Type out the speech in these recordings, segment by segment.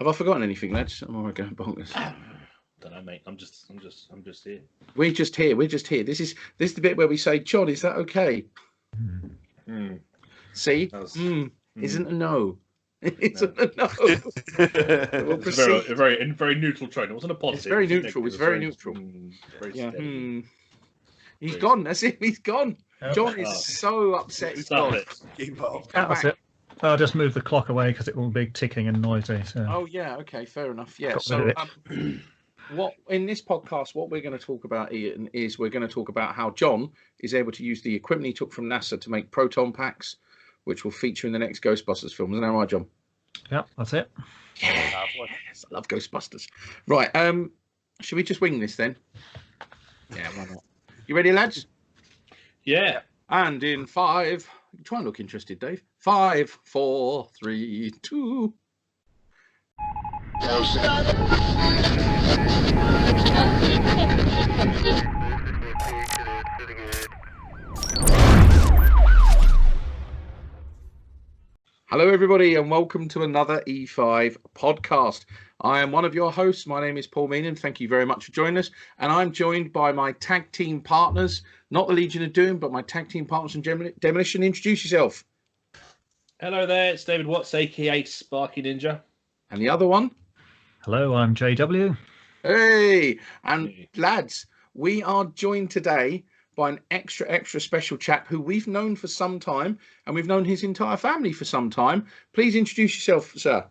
Have I forgotten anything, lads? Am I going bonkers? Don't know, mate. I'm just here. We're just here. This is the bit where we say, John, is that okay? See, isn't a no. It's a no. We'll proceed. A very neutral tone. It wasn't a positive. It's very neutral. It's very neutral. He's gone. That's it. He's gone. John is so upset. He's gone. That's it. I'll just move the clock away because it will be ticking and noisy. So. Oh yeah. Okay. Fair enough. Yeah. So what in this podcast, what we're going to talk about, Ian, is we're going to talk about how John is able to use the equipment he took from NASA to make proton packs, which will feature in the next Ghostbusters film. Isn't that right, John? Yeah, that's it. Yes, I love Ghostbusters. Right. Should we just wing this then? Yeah, why not? You ready, lads? Yeah. And in 5, try and look interested, Dave. 5, 4, 3, 2. Hello, everybody, and welcome to another E5 podcast. I am one of your hosts. My name is Paul Meenan. Thank you very much for joining us. And I'm joined by my tag team partners, not the Legion of Doom, but my tag team partners from Demolition. Introduce yourself. Hello there. It's David Watts, a.k.a. SparkyNinja. And the other one? Hello, I'm JW. Hey! And lads, we are joined today by an extra special chap who we've known for some time, and we've known his entire family for some time. Please introduce yourself, sir.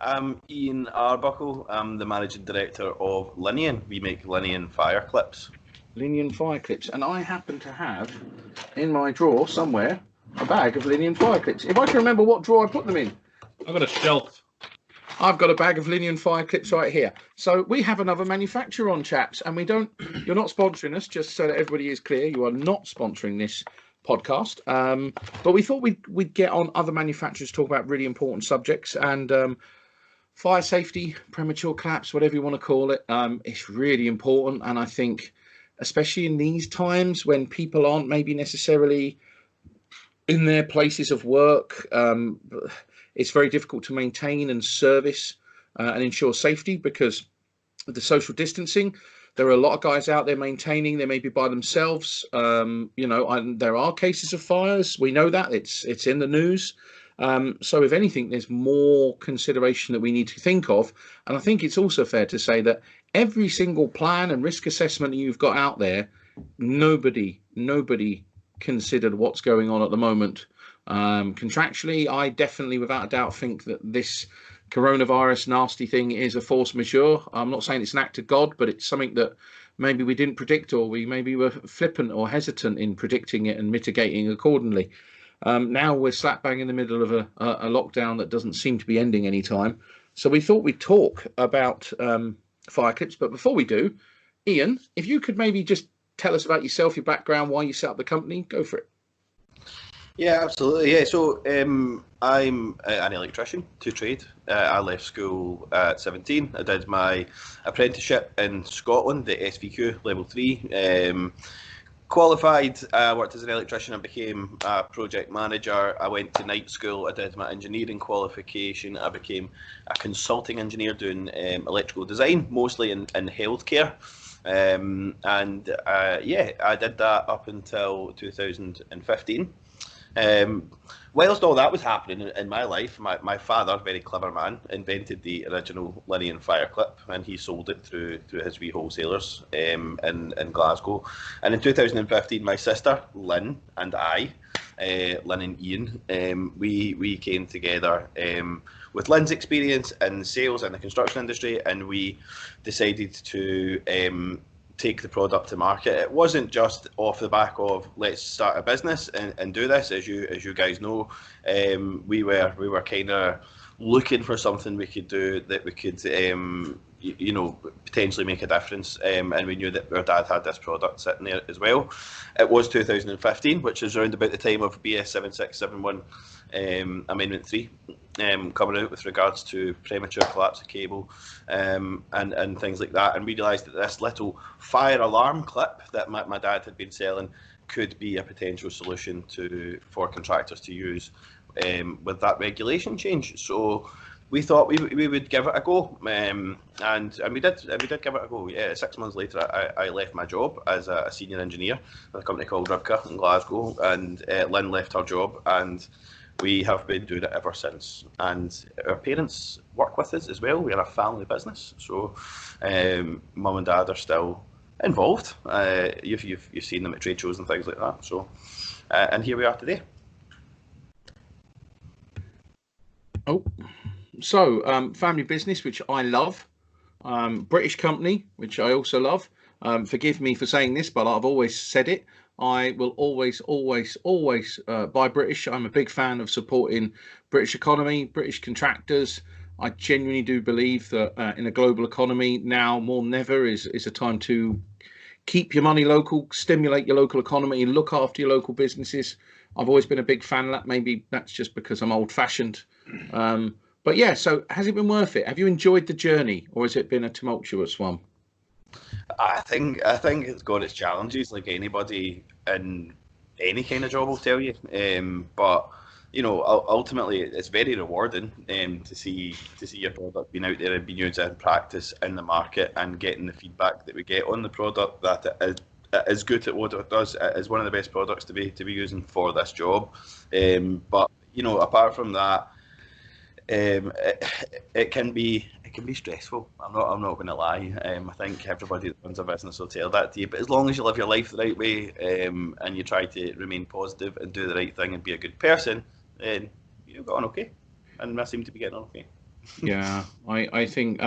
I'm Ian Arbuckle. I'm the managing director of Lianian. We make Lianian Fire Clips. Lianian Fire Clips. And I happen to have in my drawer somewhere a bag of Lianian Fire Clips. If I can remember what drawer I put them in. I've got a shelf. I've got a bag of Lianian Fire Clips right here. So we have another manufacturer on, chaps, and you're not sponsoring us, just so that everybody is clear. You are not sponsoring this podcast. But we thought we'd get on other manufacturers to talk about really important subjects, and fire safety, premature collapse, whatever you want to call it, it's really important. And I think, especially in these times when people aren't maybe necessarily in their places of work, it's very difficult to maintain and service and ensure safety because of the social distancing. There are a lot of guys out there maintaining, they may be by themselves. And there are cases of fires. We know that it's in the news. So if anything, there's more consideration that we need to think of. And I think it's also fair to say that every single plan and risk assessment that you've got out there, nobody considered what's going on at the moment. Contractually, I definitely, without a doubt, think that this coronavirus nasty thing is a force majeure. I'm not saying it's an act of God, but it's something that maybe we didn't predict, or we maybe were flippant or hesitant in predicting it and mitigating accordingly. Now we're slap bang in the middle of a lockdown that doesn't seem to be ending anytime. So we thought we'd talk about fire clips. But before we do, Ian, if you could maybe just tell us about yourself, your background, why you set up the company, go for it. Yeah, absolutely. Yeah, so I'm an electrician to trade. I left school at 17. I did my apprenticeship in Scotland, the SVQ level 3. Qualified, worked as an electrician and became a project manager. I went to night school. I did my engineering qualification. I became a consulting engineer doing electrical design, mostly in healthcare. I did that up until 2015. Whilst all that was happening in my life, my father, very clever man, invented the original Lianian Fire Clip, and he sold it through his wee wholesalers in Glasgow. And in 2015, my sister Lynn and I, Lynn and Ian, we came together with Lynn's experience in sales and the construction industry, and we decided to take the product to market. It wasn't just off the back of let's start a business and do this. As you guys know, we were kind of looking for something we could do that we could potentially make a difference, and we knew that our dad had this product sitting there as well. It was 2015, which is around about the time of BS 7671 Amendment 3 coming out with regards to premature collapse of cable and things like that, and we realised that this little fire alarm clip that my dad had been selling could be a potential solution for contractors to use with that regulation change. So we thought we would give it a go, and we did give it a go. Yeah, 6 months later, I left my job as a senior engineer at a company called Ribka in Glasgow, and Lynn left her job, and we have been doing it ever since. And our parents work with us as well. We are a family business, so mum and dad are still involved. You've seen them at trade shows and things like that. So, and here we are today. So family business, which I love. British company, which I also love. Forgive me for saying this, but I've always said it. I will always buy British. I'm a big fan of supporting British economy, British contractors. I genuinely do believe that in a global economy now more than ever is a time to keep your money local, stimulate your local economy, look after your local businesses. I've always been a big fan of that. Maybe that's just because I'm old-fashioned. But yeah, so has it been worth it? Have you enjoyed the journey, or has it been a tumultuous one? I think it's got its challenges, like anybody in any kind of job will tell you. But you know, ultimately, it's very rewarding to see your product being out there and being used in practice in the market and getting the feedback that we get on the product that it is good at what it does. It is one of the best products to be using for this job. But you know, apart from that, it can be stressful. I'm not going to lie. I think everybody that runs a business will tell that to you. But as long as you live your life the right way, and you try to remain positive and do the right thing and be a good person, then you'll get on okay. And I seem to be getting on okay. Yeah, I think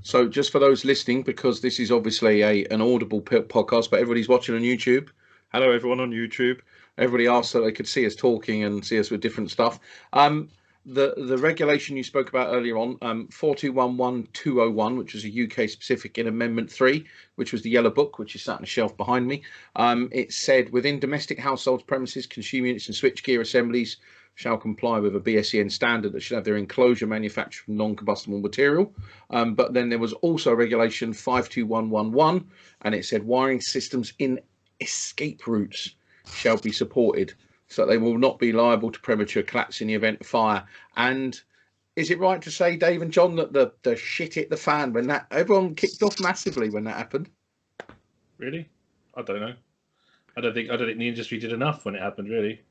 so. Just for those listening, because this is obviously an audible podcast, but everybody's watching on YouTube. Hello, everyone on YouTube. Everybody asked so they could see us talking and see us with different stuff. The regulation you spoke about earlier on, 4211-201, which was a UK specific in Amendment 3, which was the yellow book, which is sat on the shelf behind me. It said within domestic households, premises, consumer units and switchgear assemblies shall comply with a BSEN standard that should have their enclosure manufactured from non-combustible material. But then there was also regulation 52111, and it said wiring systems in escape routes shall be supported, so they will not be liable to premature collapse in the event of fire. And is it right to say, Dave and John, that the shit hit the fan when that everyone kicked off massively when that happened? Really? I don't know. I don't think the industry did enough when it happened, really.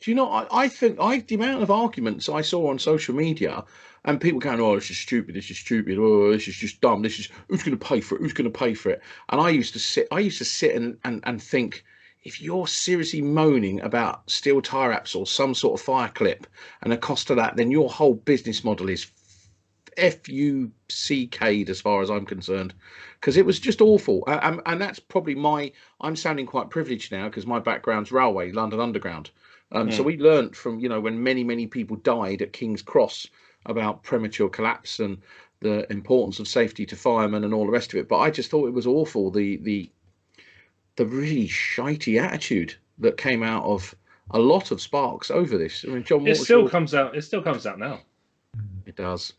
Do you know, I think the amount of arguments I saw on social media and people going, oh, this is stupid, oh, this is just dumb, this is, who's going to pay for it? And I used to sit and think, if you're seriously moaning about steel tie wraps or some sort of fire clip and the cost of that, then your whole business model is FUCK'd as far as I'm concerned, because it was just awful. And that's probably I'm sounding quite privileged now because my background's railway, London Underground. So we learnt from, when many people died at King's Cross about premature collapse and the importance of safety to firemen and all the rest of it. But I just thought it was awful, the really shitey attitude that came out of a lot of Sparks over this. I mean, John, it still comes out now. It does.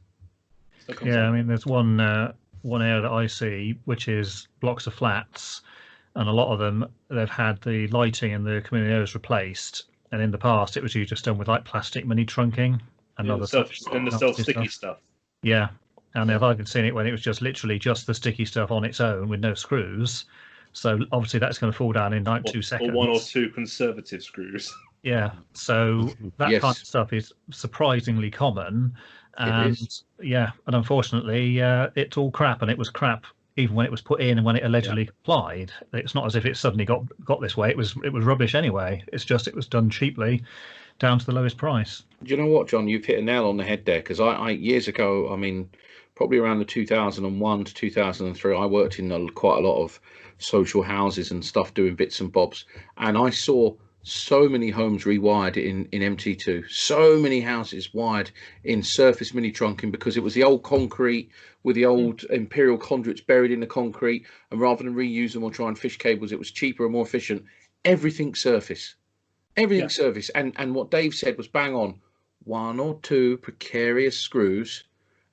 Yeah, I mean, there's one area that I see, which is blocks of flats, and a lot of them, they've had the lighting and the community areas replaced. And in the past, it was usually just done with like plastic mini trunking and the self-sticky stuff. Yeah, and I've even seen it when it was just literally just the sticky stuff on its own with no screws. So obviously that's going to fall down in like 2 seconds. Or one or two conservative screws. Yeah, so that kind of stuff is surprisingly common. And and unfortunately, it's all crap, and it was crap even when it was put in and when it allegedly applied. It's not as if it suddenly got this way. It was rubbish anyway. It's just it was done cheaply, down to the lowest price. Do you know what, John? You've hit a nail on the head there, because I years ago, I mean, probably around the 2001 to 2003, I worked in quite a lot of social houses and stuff, doing bits and bobs, and I saw so many homes rewired in MT2, so many houses wired in surface mini trunking, because it was the old concrete with the old imperial conduits buried in the concrete, and rather than reuse them or try and fish cables, it was cheaper and more efficient. Everything surface, surface. And what Dave said was bang on. 1 or 2 precarious screws,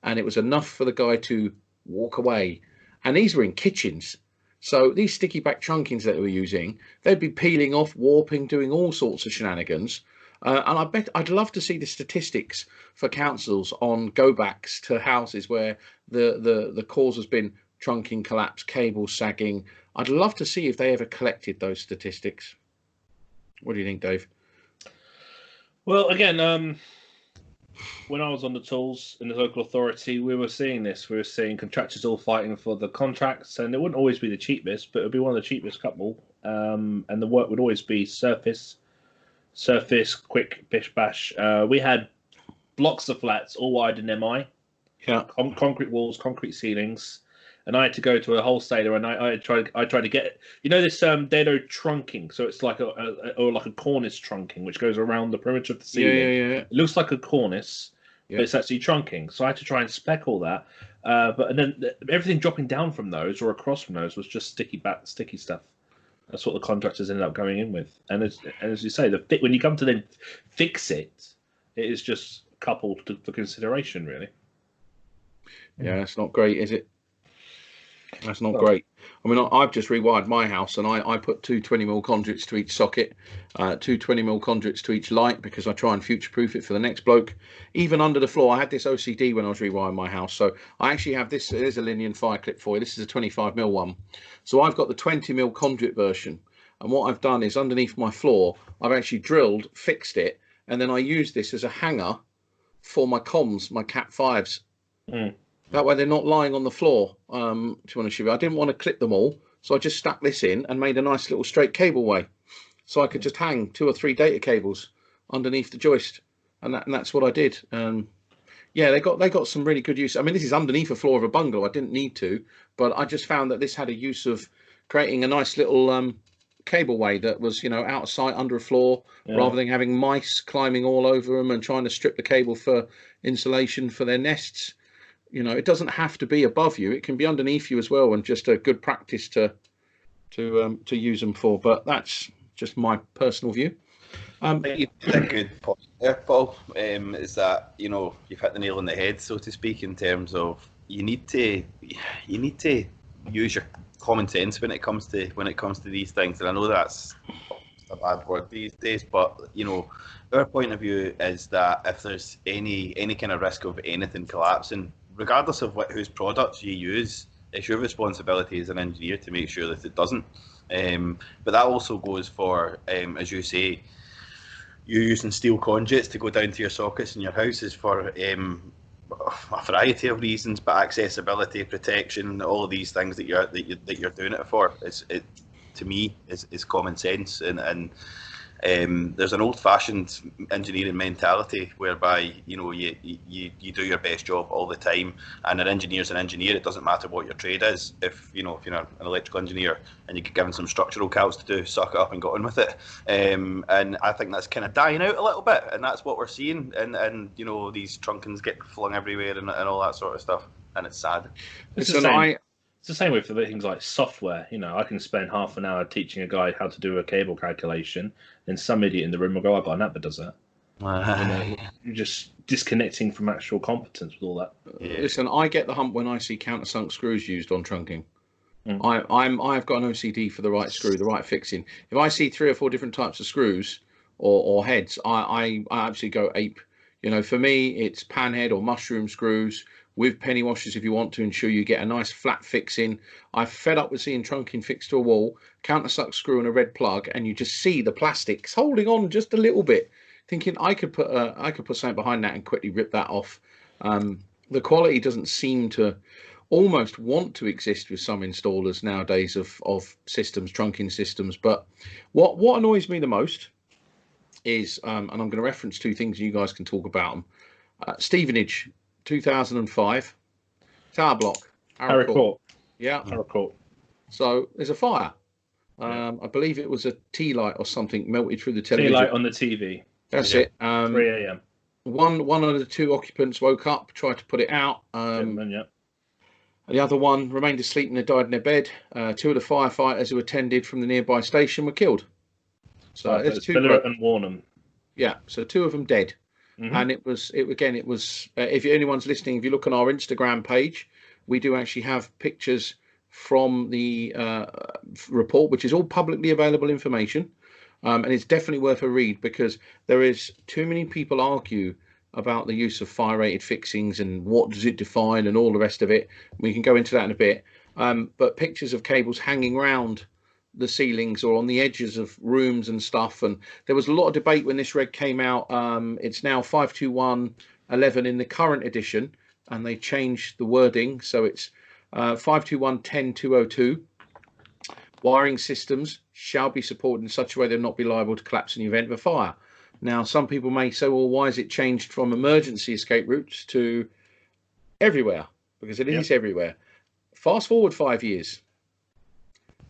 and it was enough for the guy to walk away. And these were in kitchens. So these sticky back trunkings that they were using, they'd be peeling off, warping, doing all sorts of shenanigans. And I'd love to see the statistics for councils on go-backs to houses where the cause has been trunking collapse, cables sagging. I'd love to see if they ever collected those statistics. What do you think, Dave? Well, again, when I was on the tools in the local authority, we were seeing this. We were seeing contractors all fighting for the contracts, and it wouldn't always be the cheapest, but it would be one of the cheapest couple. And the work would always be surface, quick, bish bash. We had blocks of flats, all wired in MI. Yeah. Concrete walls, concrete ceilings. And I had to go to a wholesaler, and I tried to get, this dado trunking. So it's like a cornice trunking, which goes around the perimeter of the ceiling. Yeah. It looks like a cornice, but it's actually trunking. So I had to try and spec all that. And then everything dropping down from those or across from those was just sticky stuff. That's what the contractors ended up going in with. And as you say, when you come to then fix it, it is just coupled for consideration, really. Yeah, that's not great, is it? That's not great. I mean, I've just rewired my house, and I put two 20mm conduits to each socket, two 20mm conduits to each light, because I try and future-proof it for the next bloke. Even under the floor, I had this OCD when I was rewiring my house. So I actually have this. There's a Lianian Fire Clip for you. This is a 25mm one. So I've got the 20mm conduit version. And what I've done is underneath my floor, I've actually drilled, fixed it, and then I use this as a hanger for my comms, my Cat 5s. That way they're not lying on the floor, to be honest with you. I didn't want to clip them all, so I just stuck this in and made a nice little straight cableway. So I could just hang 2 or 3 data cables underneath the joist. And that's what I did. Yeah, they got some really good use. I mean, this is underneath a floor of a bungalow. I didn't need to, but I just found that this had a use of creating a nice little cableway that was, out of sight under a floor, rather than having mice climbing all over them and trying to strip the cable for insulation for their nests. It doesn't have to be above you. It can be underneath you as well, and just a good practice to use them for. But that's just my personal view. I think you did a good point there, Paul. Is that you've hit the nail on the head, so to speak, in terms of you need to use your common sense when it comes to these things. And I know that's a bad word these days, but our point of view is that if there's any kind of risk of anything collapsing, regardless of whose products you use, it's your responsibility as an engineer to make sure that it doesn't. But that also goes for, as you say, you're using steel conduits to go down to your sockets in your houses for a variety of reasons, but accessibility, protection, all of these things that you're doing it for, to me is common sense. And there's an old-fashioned engineering mentality whereby you do your best job all the time, and an engineer's an engineer. It doesn't matter what your trade is. If you're an electrical engineer and you get given some structural calcs to do, suck it up and get on with it. And I think that's kind of dying out a little bit, and that's what we're seeing. And these trunkings get flung everywhere and all that sort of stuff, and it's sad. It's the same with things like software. I can spend half an hour teaching a guy how to do a cable calculation, and some idiot in the room will go, "I've got an app that does that." You're just disconnecting from actual competence with all that. Yeah. Listen, I get the hump when I see countersunk screws used on trunking. I've got an OCD for the right screw, the right fixing. If I see 3 or 4 different types of screws or heads, I absolutely go ape. For me, it's panhead or mushroom screws with penny washers if you want to ensure you get a nice flat fixing. I'm fed up with seeing trunking fixed to a wall, countersunk screw and a red plug, and you just see the plastics holding on just a little bit, thinking I could put something behind that and quickly rip that off. The quality doesn't seem to almost want to exist with some installers nowadays of systems, trunking systems. But what annoys me the most is, and I'm going to reference 2 things, you guys can talk about them. Stevenage, 2005, tower block, Harrow Court. Yeah. Harrow Court. So there's a fire. I believe it was a tea light or something melted through the television. Tea light on the TV. That's it. 3 a.m. One of the 2 occupants woke up, tried to put it out. The other one remained asleep and they died in their bed. 2 of the firefighters who attended from the nearby station were killed. So there's 2. Billericay and Warnham. Yeah, so 2 of them dead. And it was if anyone's listening, if you look on our Instagram page, we do actually have pictures from the report, which is all publicly available information. And it's definitely worth a read, because there is too many people argue about the use of fire rated fixings and what does it define and all the rest of it. We can go into that in a bit. But pictures of cables hanging around the ceilings or on the edges of rooms and stuff, and there was a lot of debate when this reg came out. It's now 521.11 in the current edition, and they changed the wording, so it's 521.10.202. Wiring systems shall be supported in such a way they'll not be liable to collapse in the event of a fire. Now, some people may say, well, why is it changed from emergency escape routes to everywhere? Because it is everywhere. Fast forward 5 years.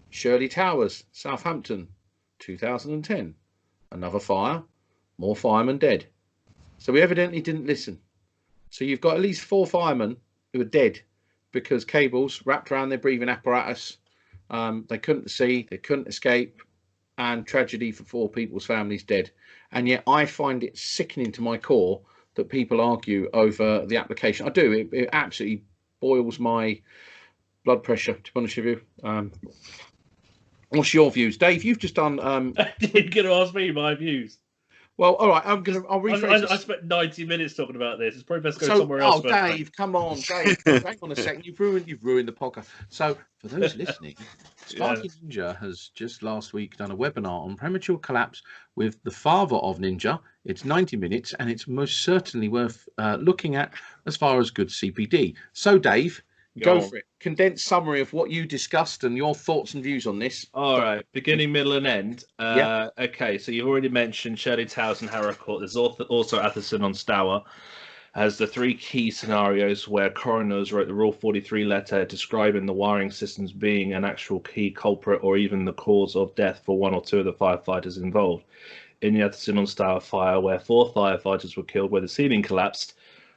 Shirley Towers, Southampton, 2010. Another fire, more firemen dead. So we evidently didn't listen. So you've got at least 4 firemen who are dead because cables wrapped around their breathing apparatus. They couldn't see, they couldn't escape, and tragedy for 4 people's families dead. And yet I find it sickening to my core that people argue over the application. I do. It absolutely boils my blood pressure, to be honest with you. What's your views, Dave? You've just done. You're going to ask me my views. Well, all right. I'll rephrase. I spent 90 minutes talking about this. It's probably best to go somewhere else. Oh, Dave, come on, Dave. Hang on a second. You've ruined the podcast. So, for those listening, SparkyNinja has just last week done a webinar on premature collapse with the father of Ninja. It's 90 minutes, and it's most certainly worth looking at as far as good CPD. So, Dave, go for it. Condensed summary of what you discussed and your thoughts and views on this. All right, beginning, middle, and end. Okay, so you've already mentioned Shirley Towers and Harcourt. There's also Atherson on Stour as the 3 key scenarios where coroners wrote the Rule 43 letter describing the wiring systems being an actual key culprit or even the cause of death for 1 or 2 of the firefighters involved. In the Atherson on Stour fire, where 4 firefighters were killed where the ceiling collapsed,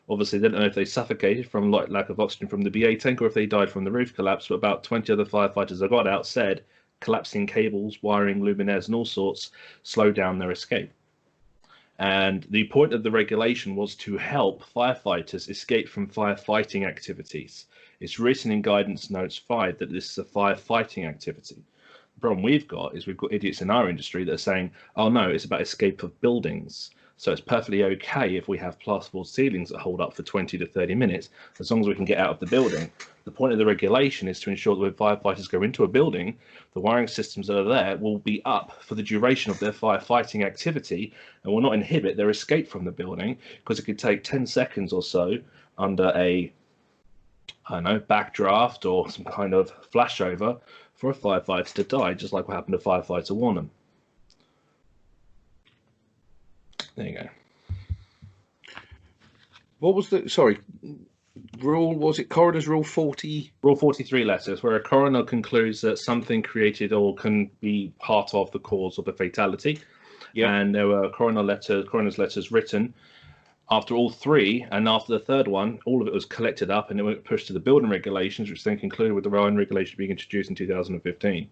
obviously, they don't know if they suffocated from lack of oxygen from the BA tank or if they died from the roof collapse, but about 20 other firefighters that got out said collapsing cables, wiring, luminaires, and all sorts slowed down their escape. And the point of the regulation was to help firefighters escape from firefighting activities. It's written in Guidance Notes 5 that this is a firefighting activity. The problem we've got idiots in our industry that are saying, oh no, it's about escape of buildings. So it's perfectly okay if we have plasterboard ceilings that hold up for 20 to 30 minutes, as long as we can get out of the building. The point of the regulation is to ensure that when firefighters go into a building, the wiring systems that are there will be up for the duration of their firefighting activity and will not inhibit their escape from the building, because it could take 10 seconds or so under a, backdraft or some kind of flashover for a firefighter to die, just like what happened to firefighter Warnham. There you go. What was the rule? Was it Coroner's Rule 40? Rule 43 letters, where a coroner concludes that something created or can be part of the cause of a fatality. Yeah. And there were coroner's letters written after all 3, and after the 3rd one, all of it was collected up and it went pushed to the building regulations, which then concluded with the Ryan regulation being introduced in 2015.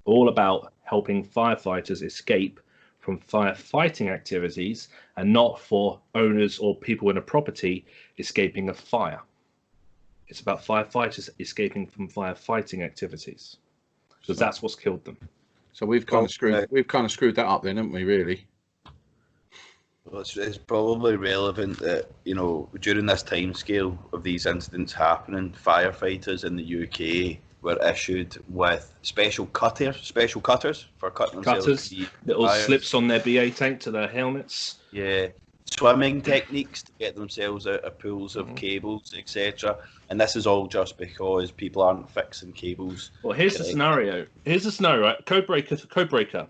All about helping firefighters escape from firefighting activities and not for owners or people in a property escaping a fire. It's about firefighters escaping from firefighting activities, because that's what's killed them. So we've kind of screwed that up then, haven't we, really? Well, it's probably relevant that, during this time scale of these incidents happening, firefighters in the UK were issued with special cutters for cutting themselves. Little slips on their BA tank to their helmets. Yeah, swimming techniques to get themselves out of pools of cables, etc. And this is all just because people aren't fixing cables. Well, here's the scenario. Right? Codebreaker.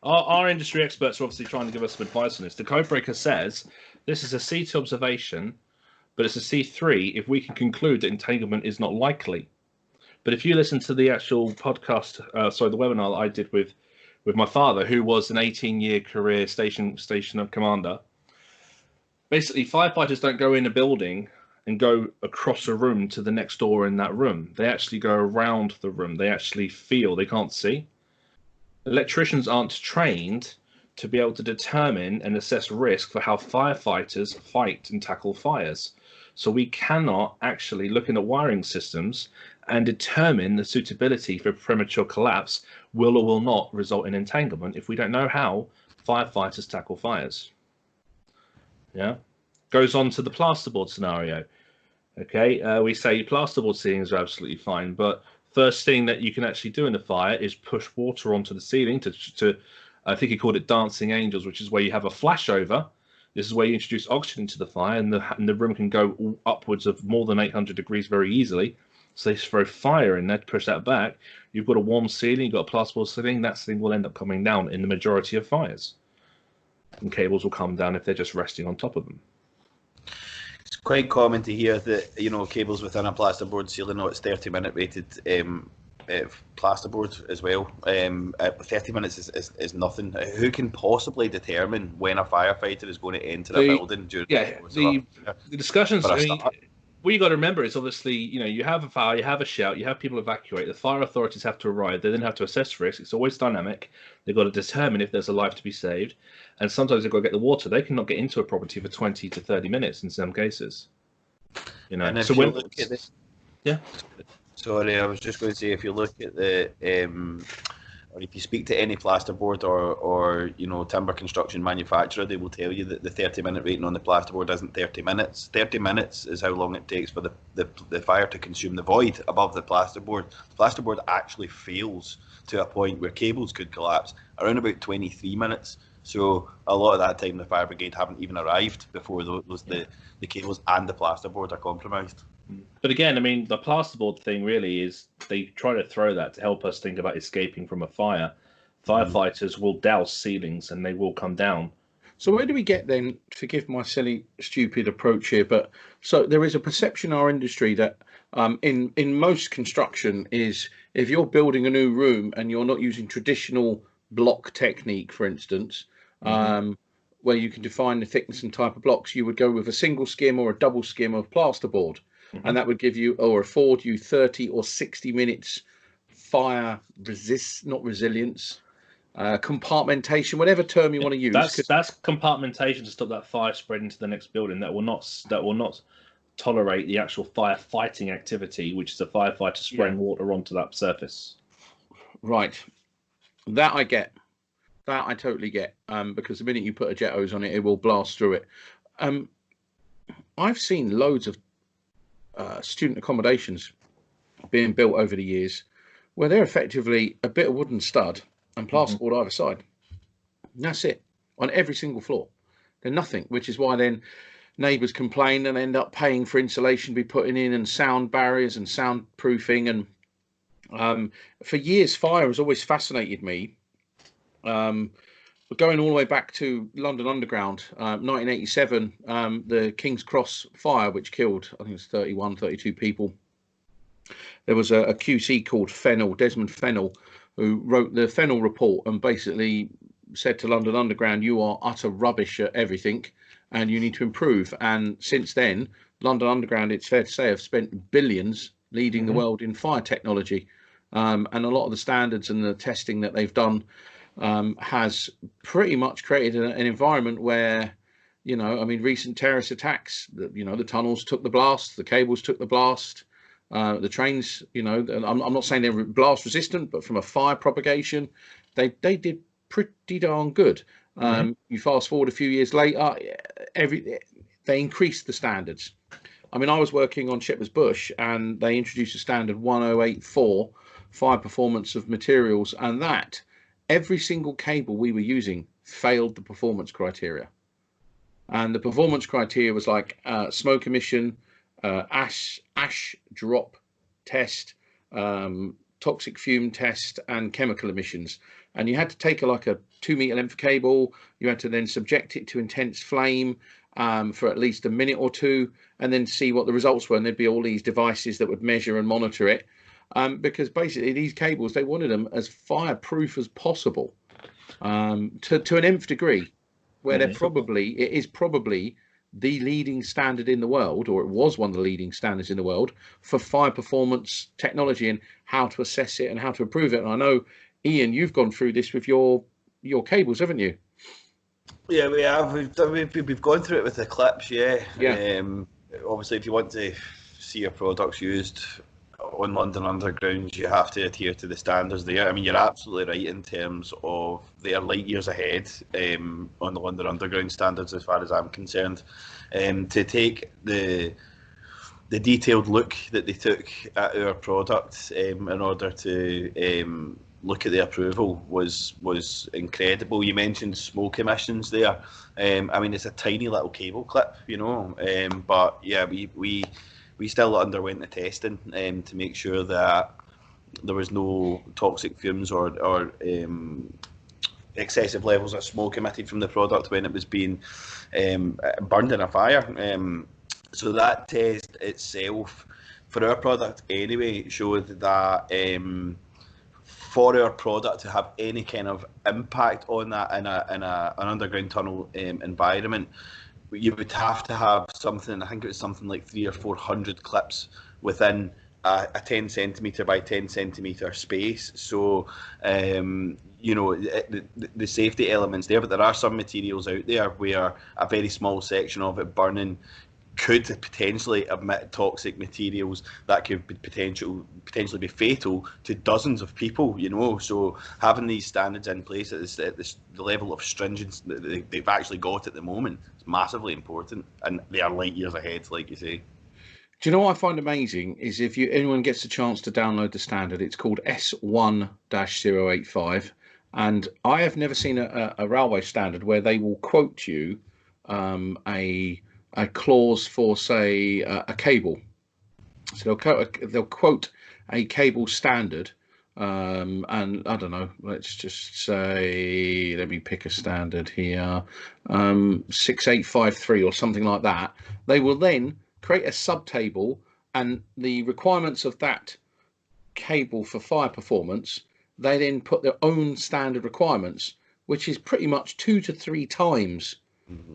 Our industry experts are obviously trying to give us some advice on this. The codebreaker says this is a C2 observation, but it's a C3 if we can conclude that entanglement is not likely. But if you listen to the actual podcast, the webinar that I did with my father, who was an 18-year career station commander, basically firefighters don't go in a building and go across a room to the next door in that room. They actually go around the room. They actually feel. They can't see. Electricians aren't trained to be able to determine and assess risk for how firefighters fight and tackle fires. So we cannot actually look at wiring systems and determine the suitability for premature collapse will or will not result in entanglement if we don't know how firefighters tackle fires. Yeah, goes on to the plasterboard scenario. Okay, we say plasterboard ceilings are absolutely fine, but first thing that you can actually do in a fire is push water onto the ceiling to I think he called it dancing angels, which is where you have a flashover. This is where you introduce oxygen into the fire, and the room can go upwards of more than 800 degrees very easily. So they throw fire in there to push that back. You've got a warm ceiling, you've got a plasterboard ceiling, that ceiling will end up coming down in the majority of fires. And cables will come down if they're just resting on top of them. It's quite common to hear that, you know, cables within a plasterboard ceiling, it's 30-minute rated plasterboard as well. 30 minutes is nothing. Who can possibly determine when a firefighter is going to enter a building during the discussions? I mean, what you got to remember is obviously, you know, you have a fire, you have a shout, you have people evacuate. The fire authorities have to arrive. They then have to assess risk. It's always dynamic. They've got to determine if there's a life to be saved, and sometimes they've got to get the water. They cannot get into a property for 20 to 30 minutes in some cases. You know, and so when look at this, yeah. Sorry, I was just going to say, if you look at the, or if you speak to any plasterboard or you know, timber construction manufacturer, they will tell you that the 30-minute rating on the plasterboard isn't 30 minutes. 30 minutes is how long it takes for the fire to consume the void above the plasterboard. The plasterboard actually fails to a point where cables could collapse around about 23 minutes. So a lot of that time, the fire brigade haven't even arrived before the cables and the plasterboard are compromised. But again, I mean, the plasterboard thing really is they try to throw that to help us think about escaping from a fire. Firefighters will douse ceilings and they will come down. So where do we get then, forgive my silly, stupid approach here, but so there is a perception in our industry that in most construction is if you're building a new room and you're not using traditional block technique, for instance, where you can define the thickness and type of blocks, you would go with a single skim or a double skim of plasterboard. And that would give you or afford you 30 or 60 minutes fire compartmentation, whatever term you want to use. That's compartmentation to stop that fire spreading to the next building. That will not tolerate the actual firefighting activity, which is a firefighter spraying water onto that surface. Right, that I get. That I totally get. Because the minute you put a jet hose on it, it will blast through it. I've seen loads of student accommodations being built over the years where they're effectively a bit of wooden stud and plasterboard either side. And that's it on every single floor. They're nothing, which is why then neighbours complain and end up paying for insulation to be putting in and sound barriers and soundproofing. And for years, fire has always fascinated me. But going all the way back to London Underground, 1987, the King's Cross fire, which killed, I think it was 31, 32 people. There was a QC called Desmond Fennell, who wrote the Fennell report and basically said to London Underground, you are utter rubbish at everything and you need to improve. And since then, London Underground, it's fair to say, have spent billions leading the world in fire technology. And a lot of the standards and the testing that they've done has pretty much created an environment where, you know, I mean, recent terrorist attacks, you know, the tunnels took the blast, the cables took the blast, the trains, you know, I'm not saying they're blast resistant, but from a fire propagation, they did pretty darn good. You fast forward a few years later, they increased the standards. I mean, I was working on Shepherd's Bush and they introduced a standard 1084 fire performance of materials, and that every single cable we were using failed the performance criteria. And the performance criteria was like smoke emission, ash drop test, toxic fume test, and chemical emissions. And you had to take like a 2 meter length cable. You had to then subject it to intense flame for at least a minute or two, and then see what the results were. And there'd be all these devices that would measure and monitor it. Because basically these cables, they wanted them as fireproof as possible, to an nth degree, where it is probably the leading standard in the world, or it was one of the leading standards in the world for fire performance technology and how to assess it and how to improve it. And I know, Ian, you've gone through this with your cables, haven't you? Yeah, we have. We've gone through it with the clips, yeah. obviously, if you want to see your products used on London Underground, you have to adhere to the standards there. I mean, you're absolutely right in terms of they are light years ahead on the London Underground standards, as far as I'm concerned. To take the detailed look that they took at our product in order to look at the approval was incredible. You mentioned smoke emissions there. I mean, it's a tiny little cable clip, you know, but yeah, we still underwent the testing to make sure that there was no toxic fumes or excessive levels of smoke emitted from the product when it was being burned in a fire. So that test itself, for our product anyway, showed that for our product to have any kind of impact on that in an underground tunnel environment, you would have to have something, I think it was something like 300 or 400 clips within a 10 centimetre by 10 centimetre space. So, you know, the safety elements there, but there are some materials out there where a very small section of it burning could potentially emit toxic materials that could potentially be fatal to dozens of people, you know. So having these standards in place at the level of stringence that they've actually got at the moment is massively important, and they are light years ahead, like you say. Do you know what I find amazing is if anyone gets a chance to download the standard, it's called S1-085, and I have never seen a railway standard where they will quote you a clause for, say, a cable. So they'll quote a cable standard, and I don't know, let's just say, let me pick a standard here, 6853 or something like that. They will then create a subtable, and the requirements of that cable for fire performance, they then put their own standard requirements, which is pretty much 2 to 3 times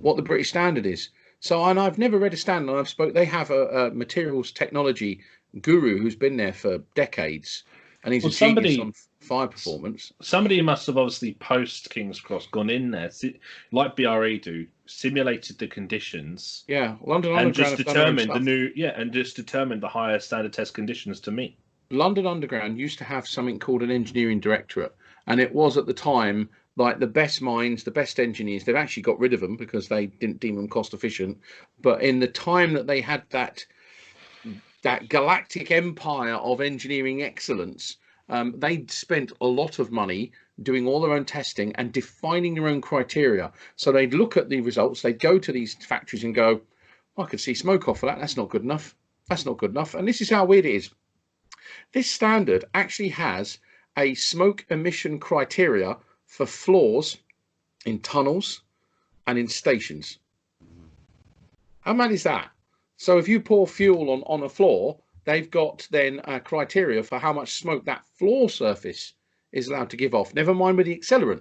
what the British standard is. So, and I've never read a standard. They have a materials technology guru who's been there for decades, and he's a genius on fire performance. Somebody must have obviously post King's Cross gone in there, like BRE do, simulated the conditions. Yeah, London and Underground just determined determined the higher standard test conditions to meet. London Underground used to have something called an engineering directorate, and it was at the time like the best minds, the best engineers. They've actually got rid of them because they didn't deem them cost efficient. But in the time that they had that galactic empire of engineering excellence, they'd spent a lot of money doing all their own testing and defining their own criteria. So they'd look at the results, they'd go to these factories and go, I could see smoke off of that. That's not good enough. That's not good enough. And this is how weird it is. This standard actually has a smoke emission criteria for floors in tunnels and in stations. How mad is that? So if you pour fuel on a floor, they've got then a criteria for how much smoke that floor surface is allowed to give off, never mind with the accelerant.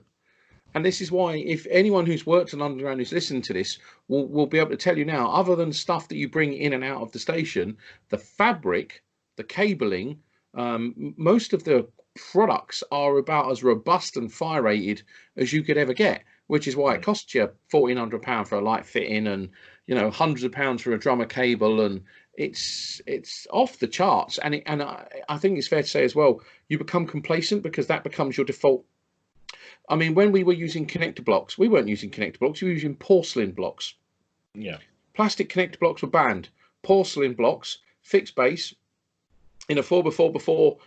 And this is why, if anyone who's worked on underground who's listened to this will be able to tell you now, other than stuff that you bring in and out of the station, the fabric, the cabling, most of the products are about as robust and fire rated as you could ever get, which is why it costs you £1,400 for a light fitting, and you know, hundreds of pounds for a drummer cable, and it's off the charts. And I think it's fair to say as well, you become complacent because that becomes your default. I mean, when we were using connector blocks, we weren't using connector blocks, we were using porcelain blocks. Yeah, plastic connector blocks were banned. Porcelain blocks, fixed base, in a 4x4x4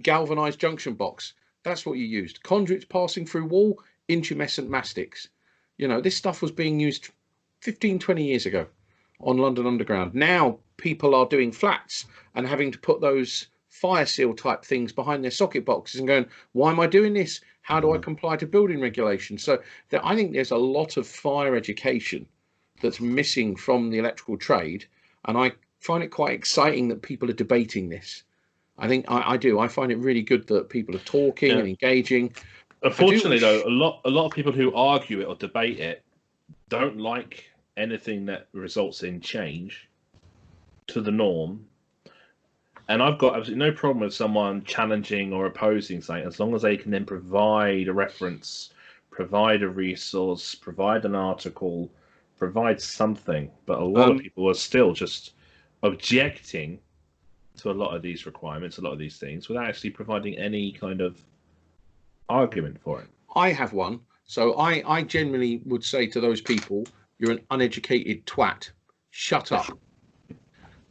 galvanized junction box. That's what you used. Conduits passing through wall, intumescent mastics. You know, this stuff was being used 15-20 years ago on London Underground. Now people are doing flats and having to put those fire seal type things behind their socket boxes and going, why am I doing this? How do I comply to building regulations? So I think there's a lot of fire education that's missing from the electrical trade, and I find it quite exciting that people are debating this. I think I do. I find it really good that people are talking and engaging. Unfortunately, though, a lot of people who argue it or debate it don't like anything that results in change to the norm. And I've got absolutely no problem with someone challenging or opposing something, as long as they can then provide a reference, provide a resource, provide an article provide something, but a lot of people are still just objecting to a lot of these requirements, a lot of these things, without actually providing any kind of argument for it. I have one. So I generally would say to those people, you're an uneducated twat. Shut up.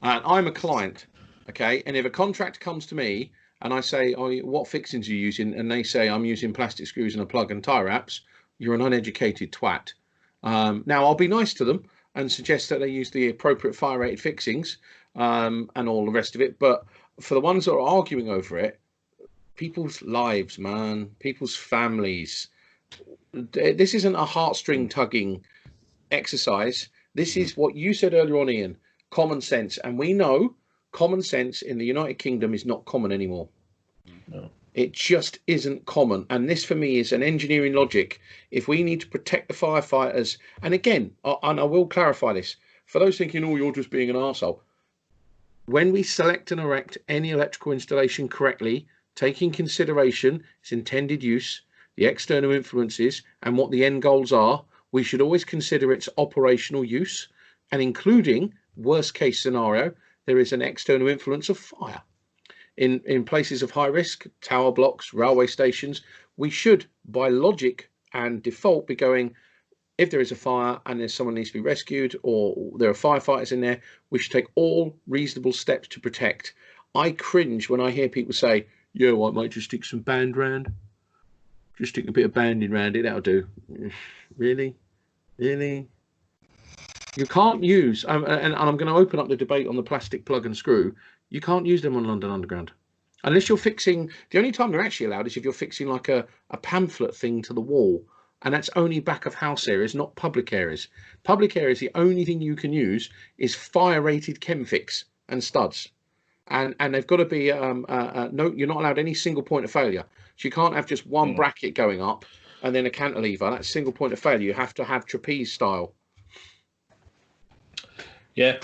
And I'm a client, okay? And if a contractor comes to me and I say, oh, what fixings are you using? And they say, I'm using plastic screws and a plug and tie wraps, you're an uneducated twat. Now, I'll be nice to them and suggest that they use the appropriate fire rated fixings and all the rest of it. But for the ones that are arguing over it, people's lives, man, people's families, this isn't a heartstring tugging exercise. This is what you said earlier on, Ian, common sense. And we know common sense in the United Kingdom is not common anymore. No. It just isn't common. And this for me is an engineering logic. If we need to protect the firefighters, and again, and I will clarify this, for those thinking, oh, you're just being an arsehole. When we select and erect any electrical installation correctly, taking consideration its intended use, the external influences, and what the end goals are, we should always consider its operational use, and including, worst case scenario, there is an external influence of fire. In places of high risk, tower blocks, railway stations, we should, by logic and default, be going, if there is a fire and there's someone needs to be rescued or there are firefighters in there, we should take all reasonable steps to protect. I cringe when I hear people say, yeah, well, mate, just stick some band round. Just stick a bit of banding round it, that'll do. Really? Really? You can't use, and I'm going to open up the debate on the plastic plug and screw. You can't use them on London Underground. Unless you're fixing, the only time they're actually allowed is if you're fixing like a pamphlet thing to the wall. And that's only back of house areas, not public areas. Public areas, the only thing you can use is fire rated Chemfix and studs. And they've got to be, no, you're not allowed any single point of failure. So you can't have just one bracket going up and then a cantilever. That's single point of failure. You have to have trapeze style. Yeah.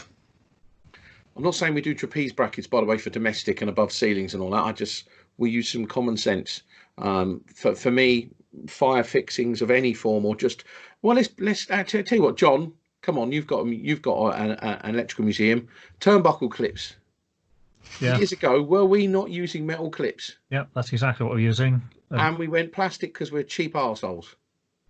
I'm not saying we do trapeze brackets, by the way, for domestic and above ceilings and all that. We use some common sense. For me, fire fixings of any form, or just, well, let's tell you what, John, come on, you've got an electrical museum. Turnbuckle clips. Yeah. Years ago, were we not using metal clips? Yeah, that's exactly what we're using. And we went plastic because we're cheap arseholes.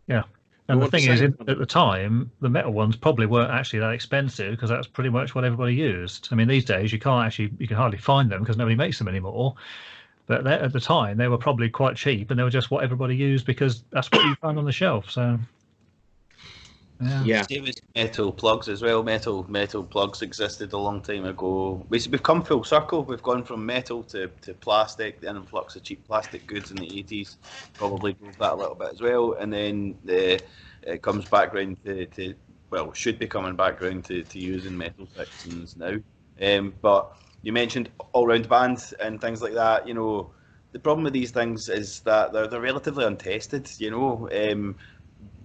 Yeah. And the thing is, at the time, the metal ones probably weren't actually that expensive because that's pretty much what everybody used. I mean, these days you can hardly find them because nobody makes them anymore. But at the time, they were probably quite cheap, and they were just what everybody used because that's what you found on the shelf. So, yeah. Same as metal plugs as well. Metal plugs existed a long time ago. We've come full circle. We've gone from metal to plastic. The influx of cheap plastic goods in the 80s probably drove that a little bit as well. And then it comes back round to should be coming back round to using metal fixings now. But you mentioned all-round bands and things like that. You know, the problem with these things is that they're relatively untested. You know,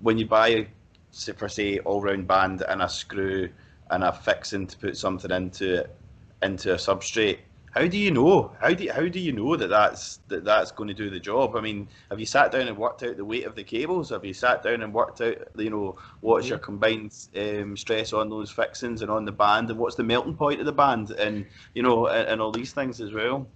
when you buy, say, all-round band and a screw and a fixing to put something into a substrate, how do you know? How do you know that's going to do the job? I mean, have you sat down and worked out the weight of the cables? Have you sat down and worked out, you know, what's your combined stress on those fixings and on the band, and what's the melting point of the band, and you know, and all these things as well?